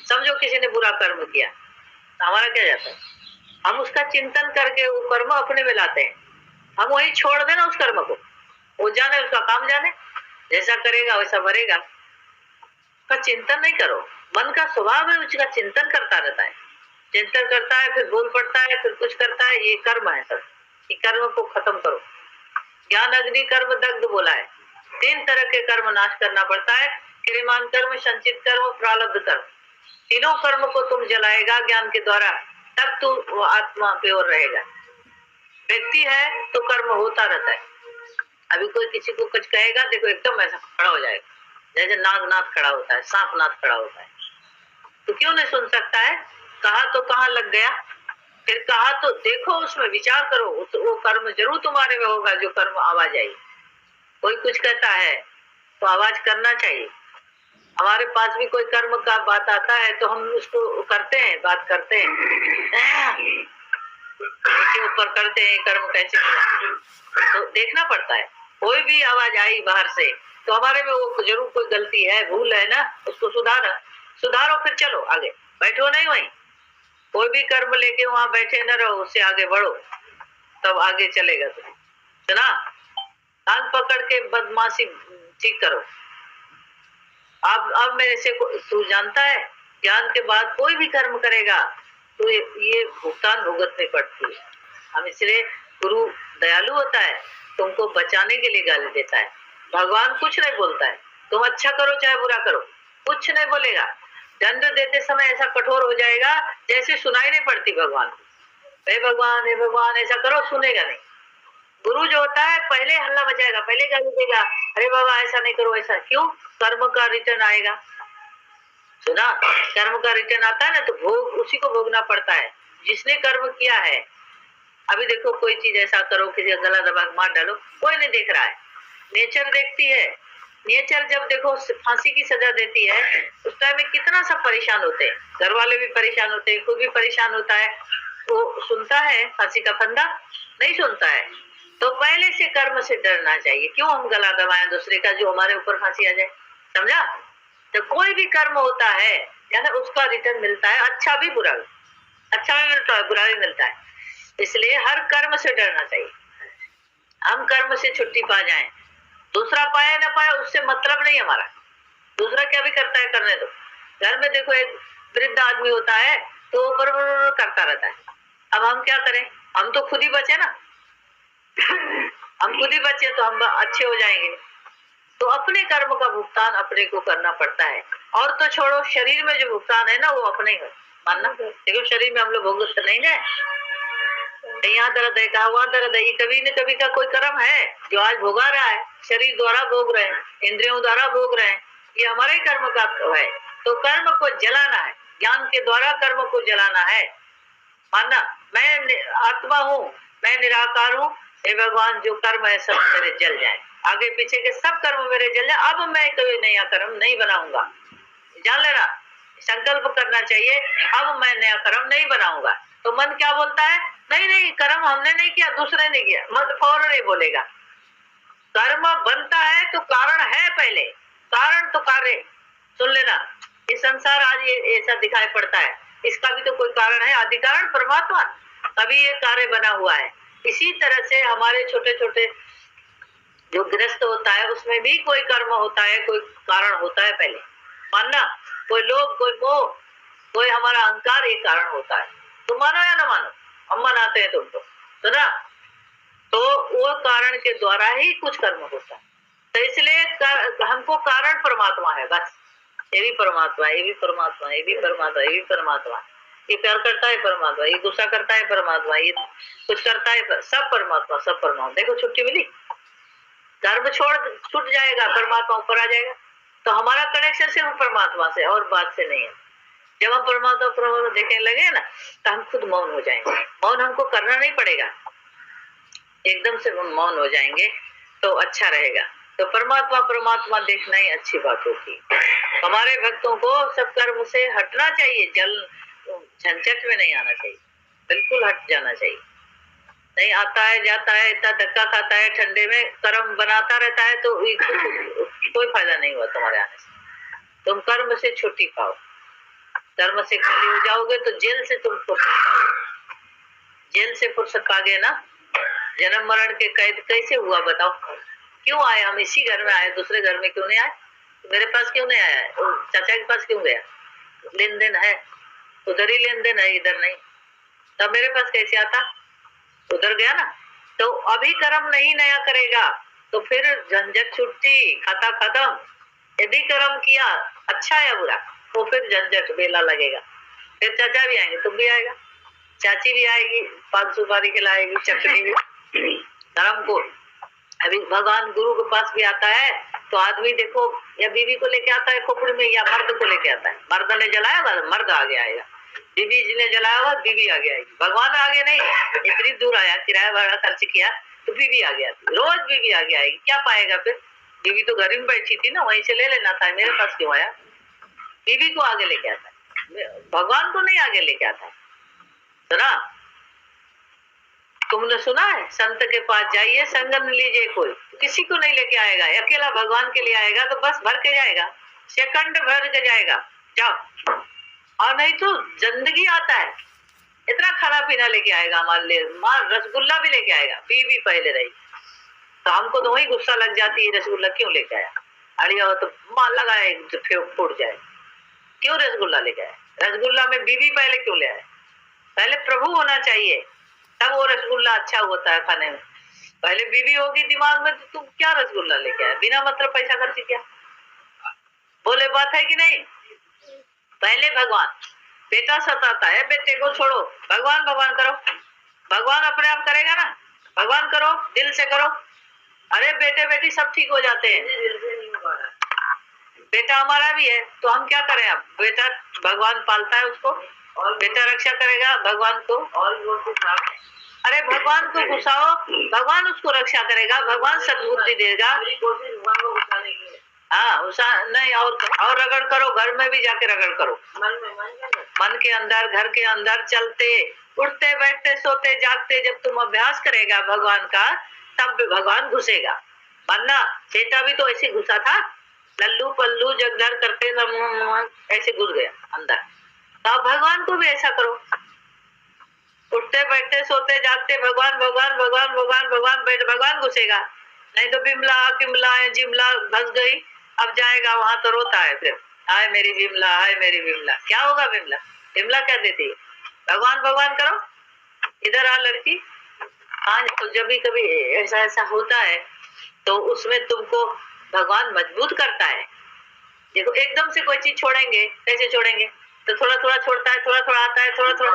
समझो किसी ने बुरा कर्म किया, तो हमारा क्या जाता है, हम उसका चिंतन करके वो कर्म अपने में लाते हैं, हम वही छोड़ देना उस कर्म को, वो जाने उसका काम जाने, जैसा करेगा वैसा मरेगा। का चिंतन नहीं करो, मन का स्वभाव है उसका चिंतन करता रहता है, चिंतन करता है, फिर बोल पड़ता है, फिर कुछ करता है, ये कर्म है सब। ये कर्म को खत्म करो। ज्ञान अग्नि कर्म दग्ध बोला है, 3 तरह के कर्म नाश करना पड़ता है, क्रियमान कर्म, संचित कर्म, प्रारब्ध कर्म। तीनों कर्म को तुम जलाएगा ज्ञान के द्वारा, तब तू आत्मा प्योर रहेगा। व्यक्ति है तो कर्म होता रहता है। अभी कोई किसी को कुछ कहेगा, देखो एकदम ऐसा खड़ा हो जाएगा, जैसे नागनाथ खड़ा होता है, सांपनाथ खड़ा होता है। तो क्यों नहीं सुन सकता है, कहा तो कहाँ लग गया, फिर कहा तो देखो, उसमें विचार करो, वो कर्म जरूर तुम्हारे में होगा जो कर्म आवाज आई। कोई कुछ कहता है तो आवाज करना चाहिए। हमारे पास भी कोई कर्म का बात आता है तो हम उसको करते हैं, बात करते हैं, नीचे ऊपर करते हैं, कर्म कैसे हुआ तो देखना पड़ता है। कोई भी आवाज आई बाहर से तो हमारे में वो जरूर कोई गलती है, भूल है ना, उसको सुधारो, फिर चलो आगे, बैठो नहीं वहीं। कोई भी कर्म लेके वहां बैठे न रहो, उससे आगे बढ़ो, तब आगे चलेगा। तुम सुना, कान पकड़ के बदमाशी ठीक करो। अब मेरे से तू जानता है, ज्ञान के बाद कोई भी कर्म करेगा तो ये भुगतान भुगतनी पड़ती है। हम इसलिए गुरु दयालु होता है, तुमको बचाने के लिए गाली देता है। भगवान कुछ नहीं बोलता है, तुम अच्छा करो चाहे बुरा करो, कुछ नहीं बोलेगा। दंड देते समय ऐसा कठोर हो जाएगा जैसे सुनाई नहीं पड़ती भगवान। हे भगवान ऐसा करो, सुनेगा नहीं। गुरु जो होता है पहले हल्ला मचाएगा, पहले गाली देगा, अरे बाबा ऐसा नहीं करो, ऐसा क्यों, कर्म का रिटर्न आएगा। सुना, कर्म का रिटर्न आता है ना तो भोग उसी को भोगना पड़ता है जिसने कर्म किया है। अभी देखो कोई चीज ऐसा करो, किसी का गला दबा मार डालो, कोई नहीं देख रहा है, नेचर देखती है। नेचर जब देखो फांसी की सजा देती है उस टाइम में कितना सब परेशान होते हैं, घर वाले भी परेशान होते हैं, खुद भी परेशान होता है। वो सुनता है फांसी का फंदा? नहीं सुनता है। तो पहले से कर्म से डरना चाहिए, क्यों हम गला दबाएं दूसरे का जो हमारे ऊपर फांसी आ जाए, समझा? तो कोई भी कर्म होता है यानी उसका रिटर्न मिलता है, अच्छा भी बुरा भी, अच्छा भी मिलता है बुरा भी मिलता है। इसलिए हर कर्म से डरना चाहिए, हम कर्म से छुट्टी पा जाएं, दूसरा पाए ना पाए उससे मतलब नहीं हमारा, दूसरा क्या भी करता है करने दो। घर में देखो एक वृद्ध आदमी होता है तो वो बरबर करता रहता है, अब हम क्या करें, हम तो खुद ही बचे ना हम खुद ही बचे तो हम अच्छे हो जाएंगे। तो अपने कर्म का भुगतान अपने को करना पड़ता है। और तो छोड़ो, शरीर में जो भुगतान है ना वो अपने ही है, मानना। देखो शरीर में हम लोग भोग नहीं गए, यहाँ दर्द है कहा वहां दर्द है, ये कभी न कभी का कोई कर्म है जो आज भोगा रहा है, शरीर द्वारा भोग रहे हैं, इंद्रियों द्वारा भोग रहे हैं, ये हमारे कर्म का है। तो कर्म को जलाना है, ज्ञान के द्वारा कर्म को जलाना है, मानना मैं आत्मा हूँ, मैं निराकार हूँ, हे भगवान जो कर्म है सब मेरे जल जाए, आगे पीछे के सब कर्म मेरे जल जाए, अब मैं कोई नया कर्म नहीं बनाऊंगा। जान लेना, संकल्प करना चाहिए, अब मैं नया कर्म नहीं बनाऊंगा। तो मन क्या बोलता है, नहीं नहीं कर्म हमने नहीं किया, दूसरे ने किया, मन फौरन नहीं बोलेगा। कर्म बनता है तो कारण है पहले, कारण तो कार्य। सुन लेना, ये संसार आज ये ऐसा दिखाई पड़ता है, इसका भी तो कोई कारण है, आदि कारण परमात्मा, तभी ये कार्य बना हुआ है। इसी तरह से हमारे छोटे छोटे जो गृहस्थ होता है उसमें भी कोई कर्म होता है, कोई कारण होता है पहले, मानना। कोई लोभ, कोई मोह, कोई हमारा अहंकार, एक कारण होता है। तुम मानो या ना मानो, हम मनाते हैं तुमको, सुना? तो वो कारण के द्वारा ही कुछ कर्म होता है। तो इसलिए हमको कारण परमात्मा है, बस ये भी परमात्मा, ये भी परमात्मा, ये भी परमात्मा, ये भी परमात्मा, ये प्यार करता है परमात्मा, ये गुस्सा करता है परमात्मा, ये कुछ करता है, सब परमात्मा, सब परमात्मा। देखो छुट्टी मिली, कर्म छोड़ छूट जाएगा, परमात्मा ऊपर आ जाएगा। तो हमारा कनेक्शन सिर्फ परमात्मा से और बात से नहीं है। जब हम परमात्मा देखने लगे ना तो हम खुद मौन हो जाएंगे, मौन हमको करना नहीं पड़ेगा, एकदम से हम मौन हो जाएंगे तो अच्छा रहेगा। तो परमात्मा परमात्मा देखना ही अच्छी बात होती है। हमारे भक्तों को सब कर्म से हटना चाहिए, जल झंझट में नहीं आना चाहिए, बिल्कुल हट जाना चाहिए। नहीं आता है जाता है, इतना धक्का खाता है, ठंडे में कर्म बनाता रहता है तो कोई फायदा नहीं हुआ तुम्हारे आने से। तुम कर्म से छुट्टी पाओ, कर्म से खाली हो जाओगे तो जेल से तुम फुर्सत पाओगे, जेल से फुर्सत पा गए ना। जन्म मरण के कैद कैसे हुआ बताओ, क्यों आए हम इसी घर में आए, दूसरे घर में क्यों नहीं आए? मेरे पास क्यों नहीं आया, चाचा के पास क्यों गया? लेन देन है, उधर ही लेन देन है, इधर नहीं। तब मेरे पास कैसे आता, उधर गया ना। तो अभी कर्म नहीं नया करेगा तो फिर झंझट छुट्टी, खाता खत्म। यदि कर्म किया अच्छा या बुरा तो फिर झंझट बेला लगेगा, फिर चाचा भी आएंगे, तुम भी आएगा, चाची भी आएगी, 5 सुपारी खिलाएगी, चटनी भी धर्म को। अभी भगवान गुरु के पास भी आता है तो आदमी देखो या बीवी को लेके आता है खोपड़ी में, या मर्द को लेके आता है, मर्द ने जलाया मर्द आगे आएगा, बीवी जी ने जलाया हुआ बीवी आगे आएगी, भगवान आगे नहीं। इतनी दूर आया, किराया भाड़ा खर्च किया तो बीवी आगे आती, रोज बीवी आगे आएगी, क्या पाएगा फिर? बीवी तो घर में बैठी थी ना, वहीं से ले लेना था, मेरे पास क्यों आया? बीवी को आगे लेके आता है, भगवान को नहीं आगे लेके आता है। सुना, तुमने सुना है संत के पास जाइए संग न लीजिए कोई, किसी को नहीं लेके आएगा, अकेला भगवान के लिए आएगा तो बस भर के जाएगा, सेकंड भर के जाएगा, जाओ। और नहीं तो जिंदगी आता है, इतना खाना पीना लेके आएगा हमारे लिए, माँ रसगुल्ला भी लेके आएगा, बीवी पहले रही तो हमको तो वही गुस्सा लग जाती है, रसगुल्ला क्यों लेके आया, अड़िया तो माँ लगाए तो फूट जाए, क्यों रसगुल्ला लेके आया? रसगुल्ला में बीवी पहले क्यों ले आए? पहले प्रभु होना चाहिए तब वो रसगुल्ला अच्छा होता है खाने में। पहले बीवी होगी दिमाग में तो तुम क्या रसगुल्ला लेके आए, बिना मतलब पैसा खर्च किया? बोले बात है कि नहीं? पहले भगवान, बेटा सताता है, बेटे को छोड़ो, भगवान भगवान करो, भगवान अपने आप करेगा ना, भगवान करो, दिल से करो। अरे बेटे बेटी सब ठीक हो जाते हैं, बेटा हमारा भी है तो हम क्या करें? अब बेटा भगवान पालता है उसको, और बेटा रक्षा करेगा भगवान को। और अरे भगवान को घुसाओ, भगवान उसको रक्षा करेगा, भगवान सद्बुद्धि देगा। हाँ नहीं, और रगड़ करो, घर में भी जाके रगड़ करो, मन के अंदर, घर के अंदर, चलते उठते बैठते सोते जागते, जब तुम अभ्यास करेगा भगवान का, तब भी भगवान घुसेगा। वरना चेता भी तो ऐसे घुसा था, लल्लू पल्लू जगदर करते ऐसे घुस गया अंदर। तो भगवान को भी ऐसा करो, उठते बैठते सोते जागते भगवान भगवान भगवान भगवान भगवान भगवान घुसेगा। नहीं तो बिमला किमला जिमला फंस गई, अब जाएगा वहां तो रोता है फिर, हाय मेरी बिमला, हाय मेरी बिमला। क्या होगा बिमला? बिमला क्या देती है? भगवान भगवान करो, इधर आ लड़की। हाँ, तो जब भी कभी ऐसा ऐसा होता है तो उसमें तुमको भगवान मजबूत करता है। देखो एकदम से कोई चीज छोड़ेंगे, कैसे छोड़ेंगे? तो थोड़ा थोड़ा छोड़ता है, थोड़ा थोड़ा आता है, थोड़ा थोड़ा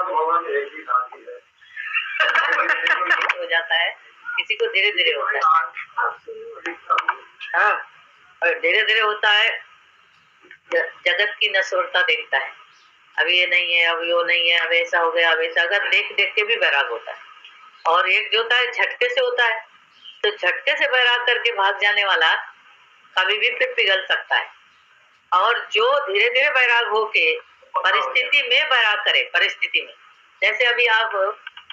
हो जाता है। किसी को धीरे धीरे होता है, हाँ, और धीरे धीरे होता है। जगत की नश्वरता देखता है, अभी ये नहीं है, अब वो नहीं है, अब ऐसा हो गया, अब ऐसा। अगर देख देख के भी वैराग होता है। और एक जो होता है झटके से होता है, तो झटके से वैराग करके भाग जाने वाला कभी भी फिर पिघल सकता है। और जो धीरे धीरे वैराग होके परिस्थिति में वैराग करे, परिस्थिति में, जैसे अभी आप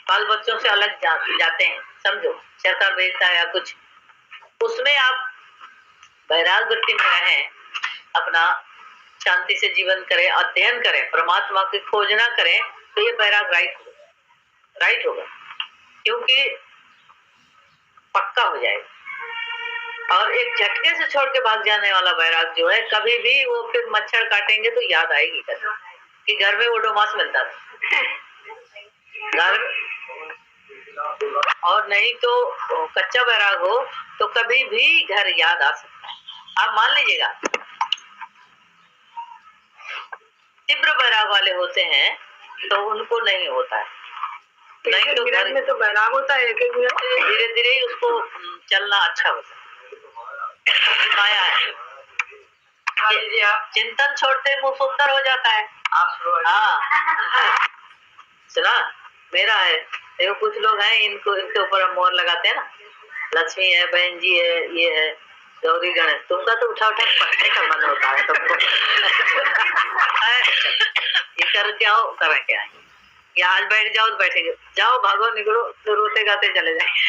बाल बच्चों से अलग जाते हैं, समझो सरकार भेजता है या कुछ, उसमें आप वैराग वृत्ति में रहें, अपना शांति से जीवन करें, अध्ययन करें, परमात्मा की खोजना करें, तो ये वैराग राइट होगा, क्योंकि पक्का हो जाएगा। और एक झटके से छोड़ के भाग जाने वाला वैराग जो है, कभी भी वो फिर मच्छर काटेंगे तो याद आएगी कि घर में ओडोमॉस मिलता था घर। और नहीं तो कच्चा वैराग हो तो कभी भी घर याद आ सकता है। आप मान लीजिएगा, तीव्र वैराग वाले होते हैं तो उनको नहीं होता है, नहीं तो घर में तो वैराग होता है, धीरे धीरे ही उसको चलना अच्छा होता है। माया है, चिंतन छोड़ते मुंह सुंदर हो जाता है। हाँ सुना, मेरा है देखो, कुछ लोग हैं इनके ऊपर हम मोहर लगाते हैं ना, लक्ष्मी है, बहन जी है, ये है, गौरी गणेश। तुमका तो उठा उठा पढ़ने का मन होता है तुमको ये करके आओ, करके आए, या आज बैठ जाओ तो बैठेंगे, जाओ भागो निकलो तो रोते गाते चले जाएंगे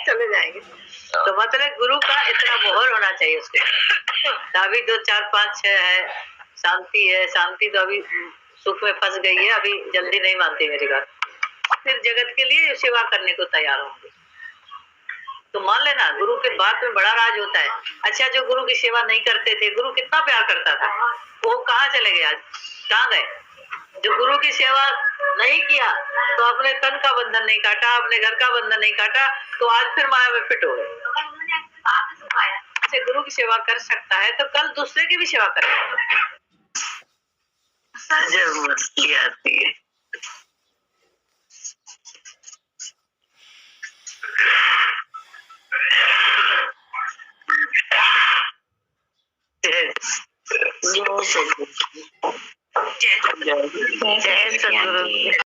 चले जाएंगे। तो मतलब गुरु का इतना मोहर होना चाहिए उसके। तो अभी 2 4 5 6 है, शांति है, शांति तो अभी सुख में फंस गई है, अभी जल्दी नहीं मानती मेरी बात, फिर जगत के लिए सेवा करने को तैयार होंगे। तो मान लेना गुरु के बात में बड़ा राज होता है। अच्छा, जो गुरु की सेवा नहीं करते थे, गुरु कितना प्यार करता था, वो कहाँ चले गए, आज कहाँ गए? जो गुरु की सेवा नहीं किया तो अपने तन का बंधन नहीं काटा, अपने घर का बंधन नहीं काटा, तो आज फिर माया में फिट हो गए। से गुरु की सेवा कर सकता है तो कल दूसरे की भी सेवा करेगा। जब मस्ती आती है जय सद्गुरु।